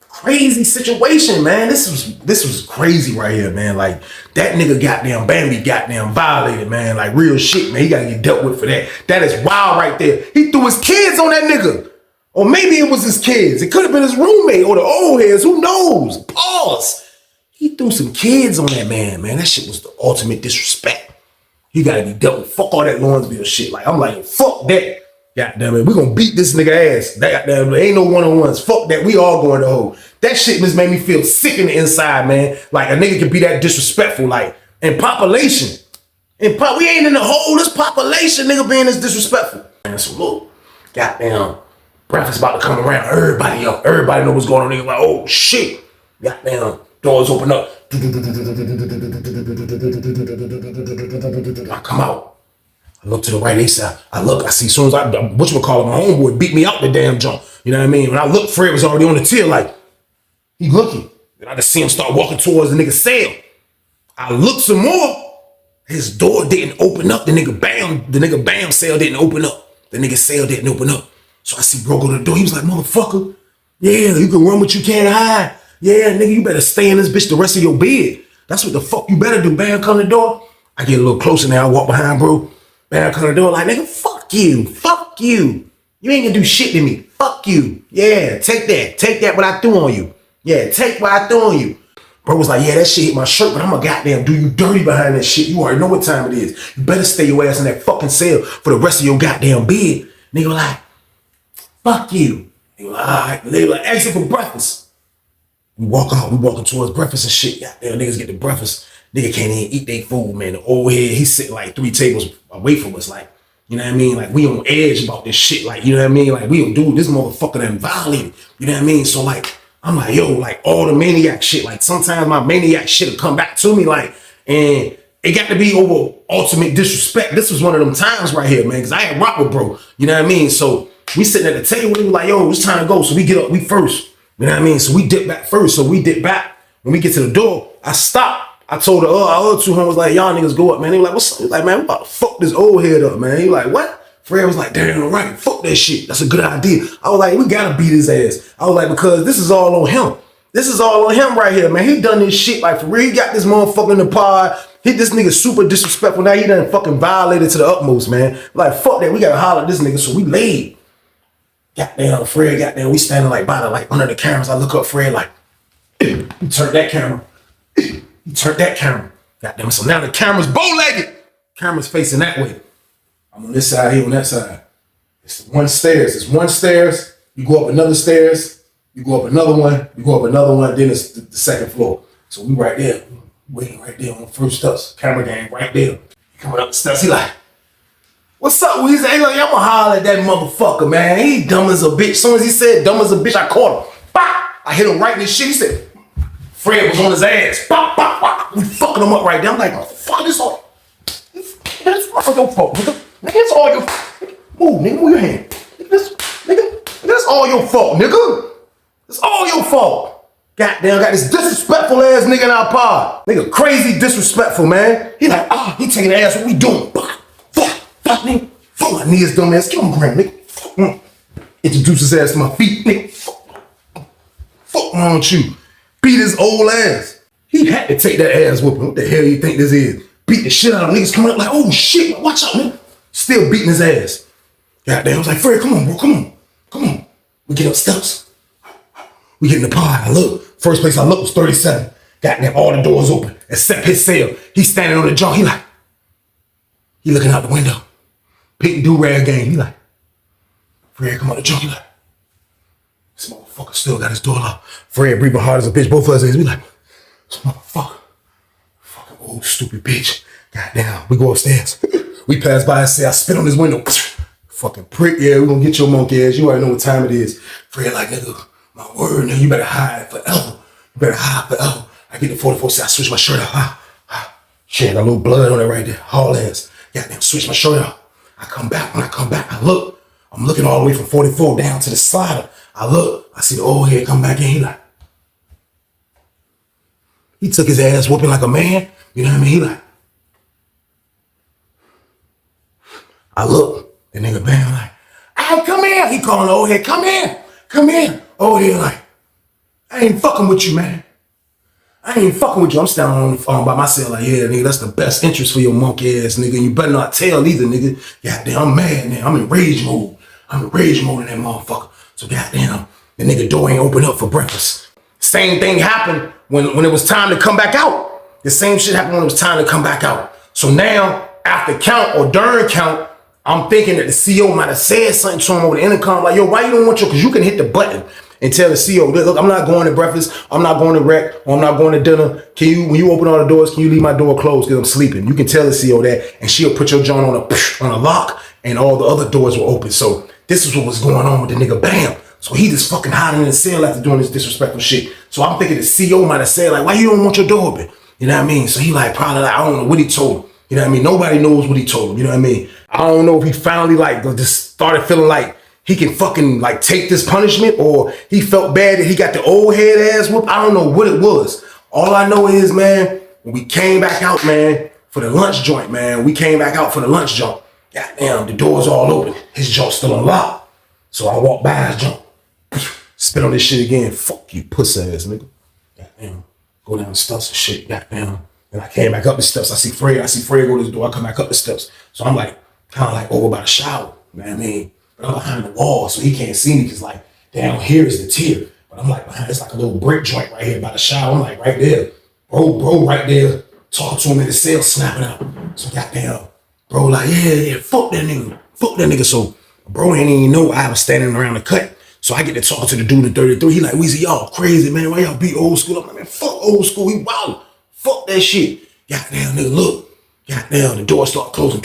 Speaker 2: Crazy situation, man. This was crazy right here, man. Like, that nigga goddamn Bambi goddamn violated, man. Like, real shit, man. He gotta get dealt with for that. That is wild right there. He threw his kids on that nigga. Or maybe it was his kids. It could have been his roommate or the old heads. Who knows? Pause. He threw some kids on that man, man. That shit was the ultimate disrespect. He gotta be dealt with. Fuck all that Lawrenceville shit. Like, I'm like, fuck that. Goddamn it. We gonna beat this nigga ass. Goddamn it. Ain't no one-on-ones. Fuck that. We all going to hole. That shit just made me feel sick in the inside, man. Like, a nigga can be that disrespectful. Like, in population. We ain't in the hole. This population, nigga, being this disrespectful. Man, so look. Goddamn. Breakfast about to come around. Everybody up. Everybody know what's going on. Nigga like, oh shit. Goddamn. Doors open up. I come out. I I look to the right, they said, I see, as soon as my homeboy beat me out the damn jump. You know what I mean? When I looked, Fred was already on the tier, like, he looking. And I just see him start walking towards the nigga's cell. I looked some more. His door didn't open up. The nigga bam cell didn't open up. The nigga cell didn't open up. So I see bro go to the door. He was like, motherfucker, yeah, you can run but you can't hide. Yeah, nigga, you better stay in this bitch the rest of your bed. That's what the fuck you better do. Bam, come to the door. I get a little closer now. I walk behind bro. Bam, come to the door like, nigga, fuck you. Fuck you. You ain't gonna do shit to me. Fuck you. Yeah, take that. Take that what I threw on you. Yeah, take what I threw on you. Bro was like, yeah, that shit hit my shirt, but I'm gonna goddamn do you dirty behind that shit. You already know what time it is. You better stay your ass in that fucking cell for the rest of your goddamn bed. Nigga like, fuck you. They were like, all right. They were like, asking for breakfast. We walk out, we walking towards breakfast and shit. Goddamn, niggas get the breakfast. Nigga can't even eat their food, man. The old head, he's sitting like 3 tables away from us, like, you know what I mean? Like, we on edge about this shit, like, you know what I mean? Like, we don't do this motherfucker that violated, you know what I mean? So, like, I'm like, yo, like, all the maniac shit, like, sometimes my maniac shit will come back to me, like, and it got to be over ultimate disrespect. This was one of them times right here, man, because I had rock with bro, you know what I mean? So, we sitting at the table, we were like, yo, it's time to go. So, we get up, we first, you know what I mean? So, we dip back first. So, we dip back. When we get to the door, I stopped. I told her, our other 2 homies was like, y'all niggas go up, man. They were like, what's up? He was like, man, we about to fuck this old head up, man. He was like, what? Fred was like, damn right, fuck that shit. That's a good idea. I was like, we gotta beat his ass. I was like, because this is all on him. This is all on him right here, man. He done this shit, like, for real. He got this motherfucker in the pod. This nigga super disrespectful. Now he done fucking violated to the utmost, man. Like, fuck that. We gotta holler at this nigga. So we laid. Goddamn, Fred, goddamn, we standing like by the, like, under the cameras. I look up, Fred, like, he turned that camera. He turned that camera. Goddamn. So now the camera's bow-legged. Camera's facing that way. I'm on this side, he on that side. It's one stairs. It's one stairs. You go up another stairs. You go up another one. You go up another one. Then it's the second floor. So we right there. Waiting right there on the first steps. Camera gang right there. He coming up the steps. He like, what's up, Weezy? He like, I'm gonna holler at that motherfucker, man. He dumb as a bitch. As soon as he said dumb as a bitch, I caught him. Bah! I hit him right in his shit. He said, Fred was on his ass. Bah, bah, bah. We fucking him up right there. I'm like, fuck this all. That's all your fault, nigga. Nigga, it's all your fault. Move, nigga, move your hand. Nigga, that's all your fault, nigga. It's all your fault. Goddamn, got this disrespectful ass nigga in our pod. Nigga, crazy disrespectful, man. He like, he taking the ass, what we doing? Fuck, nigga. Fuck my knees, dumb ass. Give him a gram, nigga. Introduce his ass to my feet, nigga. Fuck wrong with you? Beat his old ass. He had to take that ass whooping. What the hell you think this is? Beat the shit out of niggas coming up like, oh shit, watch out, man. Still beating his ass. Goddamn, I was like, Fred, come on, bro, come on. We get up steps. We get in the pod. I look. First place I looked was 37. Goddamn, all the doors open except his cell. He's standing on the jaw. He looking out the window. Pink do-rag game. He like, Fred, come on the jaw. He like, this motherfucker still got his door locked. Fred breathing hard as a bitch. Both of us is. We like, this motherfucker. Fucking old stupid bitch. Goddamn. We go upstairs. We pass by and say, I spit on his window. Fucking prick. Yeah, we gonna get your monkey ass. You already know what time it is. Fred like, nigga, my word, nigga, you better hide forever. You better hide forever. I get the 44, say I switch my shirt out. Shit, got a little blood on it right there. Haul ass. Goddamn, switch my shirt out. I come back. When I come back, I look. I'm looking all the way from 44 down to the slider. I look. I see the old head come back in. He like, he took his ass whooping like a man. You know what I mean? He like, I look. The nigga bam like, hey, come here. He calling the old head, come here. Come here. Old head like, I ain't fucking with you, man. I ain't fucking with you. I'm standing on the phone by myself like, yeah, nigga, that's the best interest for your monkey ass, nigga. You better not tell either, nigga. Goddamn, I'm mad now. I'm in rage mode. I'm in rage mode in that motherfucker. So goddamn, the nigga door ain't open up for breakfast. Same thing happened when it was time to come back out. The same shit happened when it was time to come back out. So now, after count or during count, I'm thinking that the CO might have said something to him over the intercom, like, yo, why you don't want your, because you can hit the button and tell the CO, look, I'm not going to breakfast, I'm not going to rec, or I'm not going to dinner. Can you, when you open all the doors, can you leave my door closed because I'm sleeping? You can tell the CO that, and she'll put your joint on a lock, and all the other doors will open. So this is what was going on with the nigga Bam. So he just fucking hiding in the cell after doing this disrespectful shit. So I'm thinking the CO might have said, like, why you don't want your door open? You know what I mean? So he like, probably like, I don't know what he told him. You know what I mean? Nobody knows what he told him. You know what I mean? I don't know if he finally like just started feeling like he can fucking like take this punishment, or he felt bad that he got the old head ass whoop. I don't know what it was. All I know is, man, when we came back out, man, for the lunch joint, man, goddamn, the door's all open. His joint's still unlocked. So I walk by his joint, spit on this shit again. Fuck you, pussy ass nigga. Goddamn, go down the steps and shit. Goddamn. And I came back up the steps. I see Fred go to the door. I come back up the steps. So I'm like, kind of like over by the shower. You know what I mean? But I'm behind the wall, so he can't see me because like down here is the tier. But I'm like behind, it's like a little brick joint right here by the shower. I'm like right there. Bro right there. Talking to him in the cell, snapping out. So goddamn, bro, like, yeah, fuck that nigga. So bro ain't even know I was standing around the cut. So I get to talk to the dude in 33. He like, Weezy, y'all crazy, man. Why y'all beat old school? I'm like, man, fuck old school. He wild. Fuck that shit. Goddamn, nigga, look. Goddamn, the door start closing.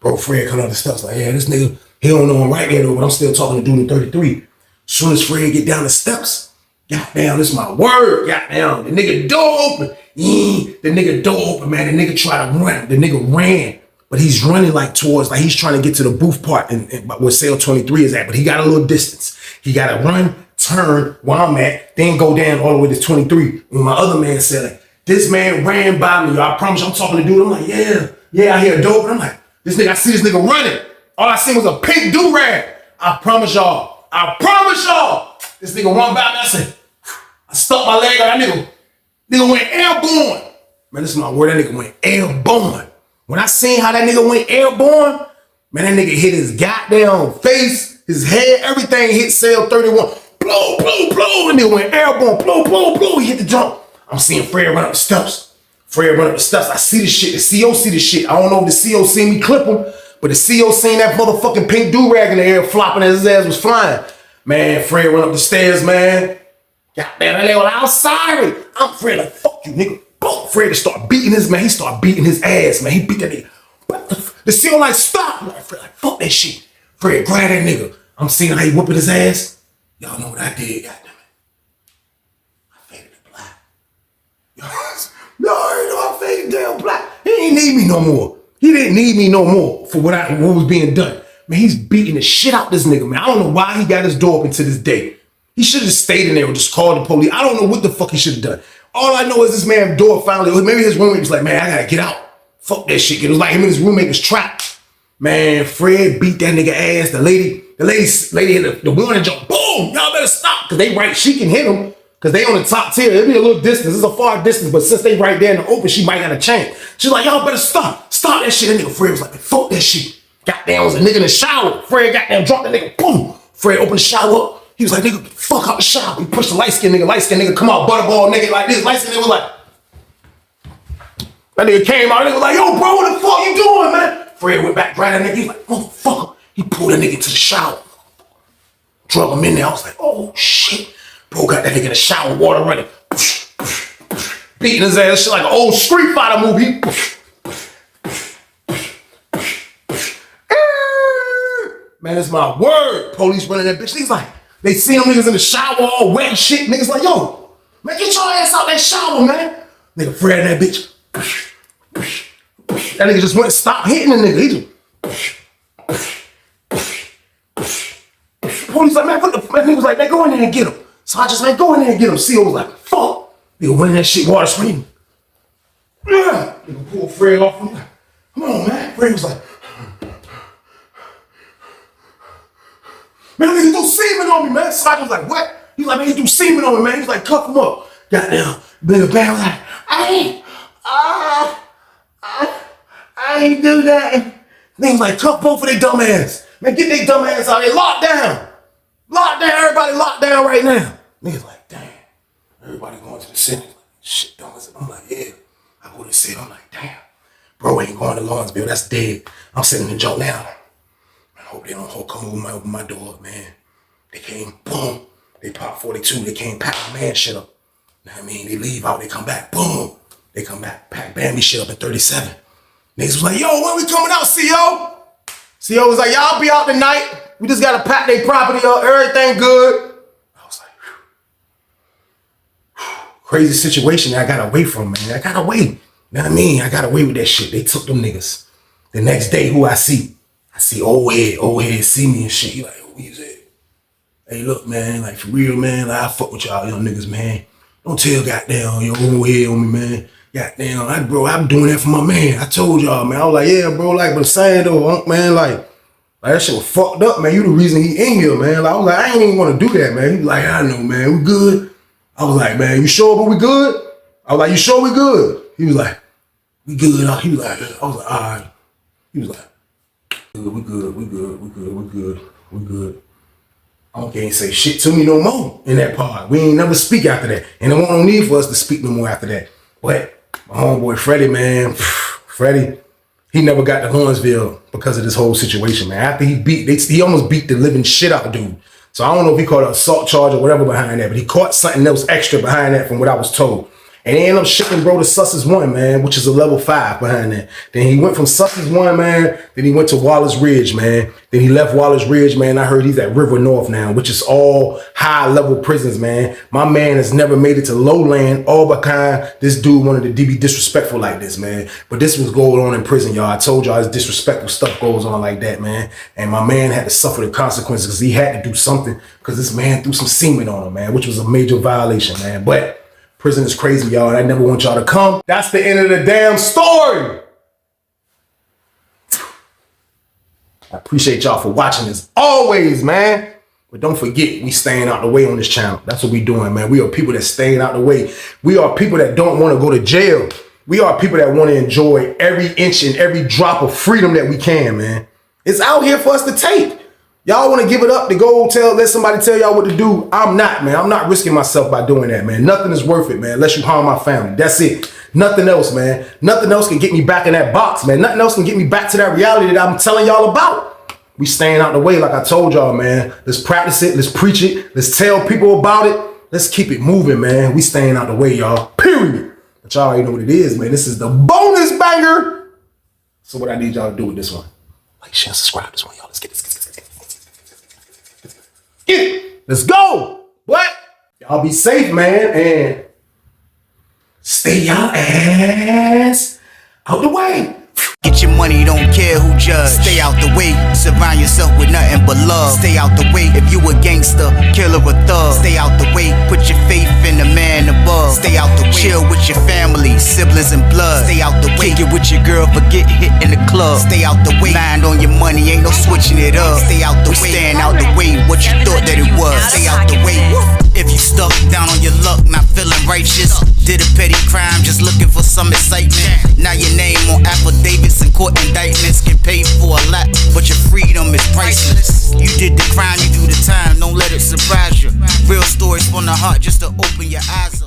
Speaker 2: Bro, Fred come down the steps like, yeah, this nigga, he don't know him right there though, but I'm still talking to dude in 33. Soon as Fred get down the steps, goddamn, this is my word. Goddamn, the nigga door open. The nigga door open, man. The nigga try to run. The nigga ran. But he's running like towards, like he's trying to get to the booth part and where cell 23 is at. But he got a little distance. He got to run, turn where I'm at, then go down all the way to 23. When my other man said, like, this man ran by me. I promise you, I'm talking to dude. I'm like, yeah, I hear a dope. And I'm like, I see this nigga running. All I seen was a pink do-rag. I promise y'all. This nigga run by me. I said, I stuck my leg on that nigga went airborne. Man, this is my word. That nigga went airborne. When I seen how that nigga went airborne, man, that nigga hit his goddamn face, his head, everything hit cell 31. Blow. And nigga went airborne. Blow. He hit the jump. I'm seeing Fred run up the steps. I see the shit. The CO see the shit. I don't know if the CO seen me clip him, but the CO seen that motherfucking pink do-rag in the air flopping as his ass was flying. Man, Fred run up the stairs, man. Goddamn, that nigga, well, I'm sorry. I'm Fred, like, fuck you, nigga. Boom, Fred to start beating his man. He start beating his ass, man. He beat that nigga. The CO like, stop. Like, Fred, like, fuck that shit. Fred, grab that nigga. I'm seeing how he whooping his ass. Y'all know what I did, goddamn it. I faded to black. Y'all already know I faded down black. He ain't need me no more. He didn't need me no more for what was being done. Man, he's beating the shit out this nigga, man. I don't know why he got his door open to this day. He should have stayed in there or just called the police. I don't know what the fuck he should have done. All I know is this man's door finally, maybe his roommate was like, man, I gotta get out. Fuck that shit. It was like him and his roommate was trapped. Man, Fred beat that nigga ass. The lady hit the warning jump. Boom! Y'all better stop. Cause they right, she can hit him. Cause they on the top tier. It'll be a little distance. It's a far distance, but since they right there in the open, she might got a chance. She's like, y'all better stop. Stop that shit. That nigga Fred was like, fuck that shit. Goddamn, was a nigga in the shower. Fred goddamn dropped that nigga. Boom! Fred opened the shower up. He was like, nigga, fuck out the shower. He pushed the light-skinned nigga come out butterball nigga like this. Light-skinned nigga was like, that nigga came out, nigga was like, yo, bro, what the fuck you doing, man? Fred went back, grabbed that nigga. He was like, motherfucker. He pulled that nigga into the shower. Drug him in there. I was like, oh, shit. Bro got that nigga in the shower, water running. Beating his ass, shit like an old Street Fighter movie. Man, it's my word. Police running that bitch. He's like, they see them niggas in the shower all wet and shit. Niggas like, yo, man, get your ass out that shower, man. Nigga Fred that bitch. That nigga just went and stopped hitting the nigga. He just, police like, man, what the fuck? Nigga was like, man, go in there and get him. So I just, man, go in there and get him. CO was like, fuck. Nigga went in that shit, water screaming. Yeah. Nigga pulled Fred off him. Come on, man. Fred was like, man, nigga do semen on me, man. Sergeant was like, what? He's like, man, he do semen on me, man. He's like, cuff him up. Goddamn. Nigga Bam was like, I ain't do that. Niggas like, cuff both of they dumb ass. Man, get they dumb ass out there. Lock down. Lock down. Everybody locked down right now. Niggas like, damn. Everybody going to the center. Shit, dumb as I'm like, yeah. I go to the city. I'm like, damn. Bro ain't going to Lawrenceville. That's dead. I'm sitting in the joint now. I hope they don't come over my door up, man. They came, boom. They pop 42. They came, pack my man shit up. You know what I mean? They leave out. They come back, boom. They come back, pack Bambi shit up at 37. Niggas was like, yo, when we coming out, CO? CO was like, y'all be out tonight. We just got to pack their property up. Everything good. I was like, whew. Crazy situation that I got away from, man. I got away. You know what I mean? I got away with that shit. They took them niggas. The next day, who I see? I see old head see me and shit. He like, who is it? Hey, look, man, like, for real, man, like, I fuck with y'all young niggas, man. Don't tell goddamn your old head on me, man. Goddamn, I'm doing that for my man. I told y'all, man. I was like, yeah, bro, like, but I'm saying though, man, like that shit was fucked up, man. You the reason he in here, man. Like, I was like, I ain't even want to do that, man. He was like, I know, man, we good. I was like, man, you sure, but we good? I was like, you sure we good? He was like, we good. He was like, I was like, all right. He was like, we good. I can't say shit to me no more in that part. We ain't never speak after that. And there wasn't no need for us to speak no more after that. But my homeboy Freddie, man, Freddie, he never got to Lawrenceville because of this whole situation, man. After he almost beat the living shit out of dude. So I don't know if he caught an assault charge or whatever behind that, but he caught something else extra behind that from what I was told. And they ended up shipping bro to Sussex 1, man, which is a level 5 behind that. Then he went from Sussex 1, man. Then he went to Wallace Ridge, man. Then he left Wallace Ridge, man. I heard he's at River North now, which is all high-level prisons, man. My man has never made it to Lowland, all because this dude wanted to be disrespectful like this, man. But this was going on in prison, y'all. I told y'all his disrespectful stuff goes on like that, man. And my man had to suffer the consequences because he had to do something because this man threw some semen on him, man, which was a major violation, man. But prison is crazy, y'all, and I never want y'all to come. That's the end of the damn story. I appreciate y'all for watching as always, man. But don't forget, we staying out the way on this channel. That's what we doing, man. We are people that staying out the way. We are people that don't want to go to jail. We are people that want to enjoy every inch and every drop of freedom that we can, man. It's out here for us to take. Y'all want to give it up to go let somebody tell y'all what to do? I'm not, man. I'm not risking myself by doing that, man. Nothing is worth it, man, unless you harm my family. That's it. Nothing else, man. Nothing else can get me back in that box, man. Nothing else can get me back to that reality that I'm telling y'all about. We staying out the way, like I told y'all, man. Let's practice it. Let's preach it. Let's tell people about it. Let's keep it moving, man. We staying out the way, y'all. Period. But y'all already know what it is, man. This is the bonus banger. So what I need y'all to do with this one, like, share, and subscribe this one, y'all. Let's get this. Let's go. What? Y'all be safe, man, and stay y'all ass out the way.
Speaker 1: Get your money, don't care who judge. Stay out the way, surround yourself with nothing but love. Stay out the way if you a gangster, killer or thug. Stay out the way, put your faith in the man above. Stay out the way, chill with your family, siblings and blood. Stay out the way, kick it with your girl, forget hit in the club. Stay out the way, mind on your money, ain't no switching it up. Stay out the way, stand out the way, what you thought that it was. Stay out the way, if you stuck down on your luck, not feeling righteous. Did a petty crime, just looking for some excitement. Now your name on affidavits and court indictments, get paid for a lot, but your freedom is priceless. You did the crime, you do the time, don't let it surprise you. Real stories from the heart, just to open your eyes.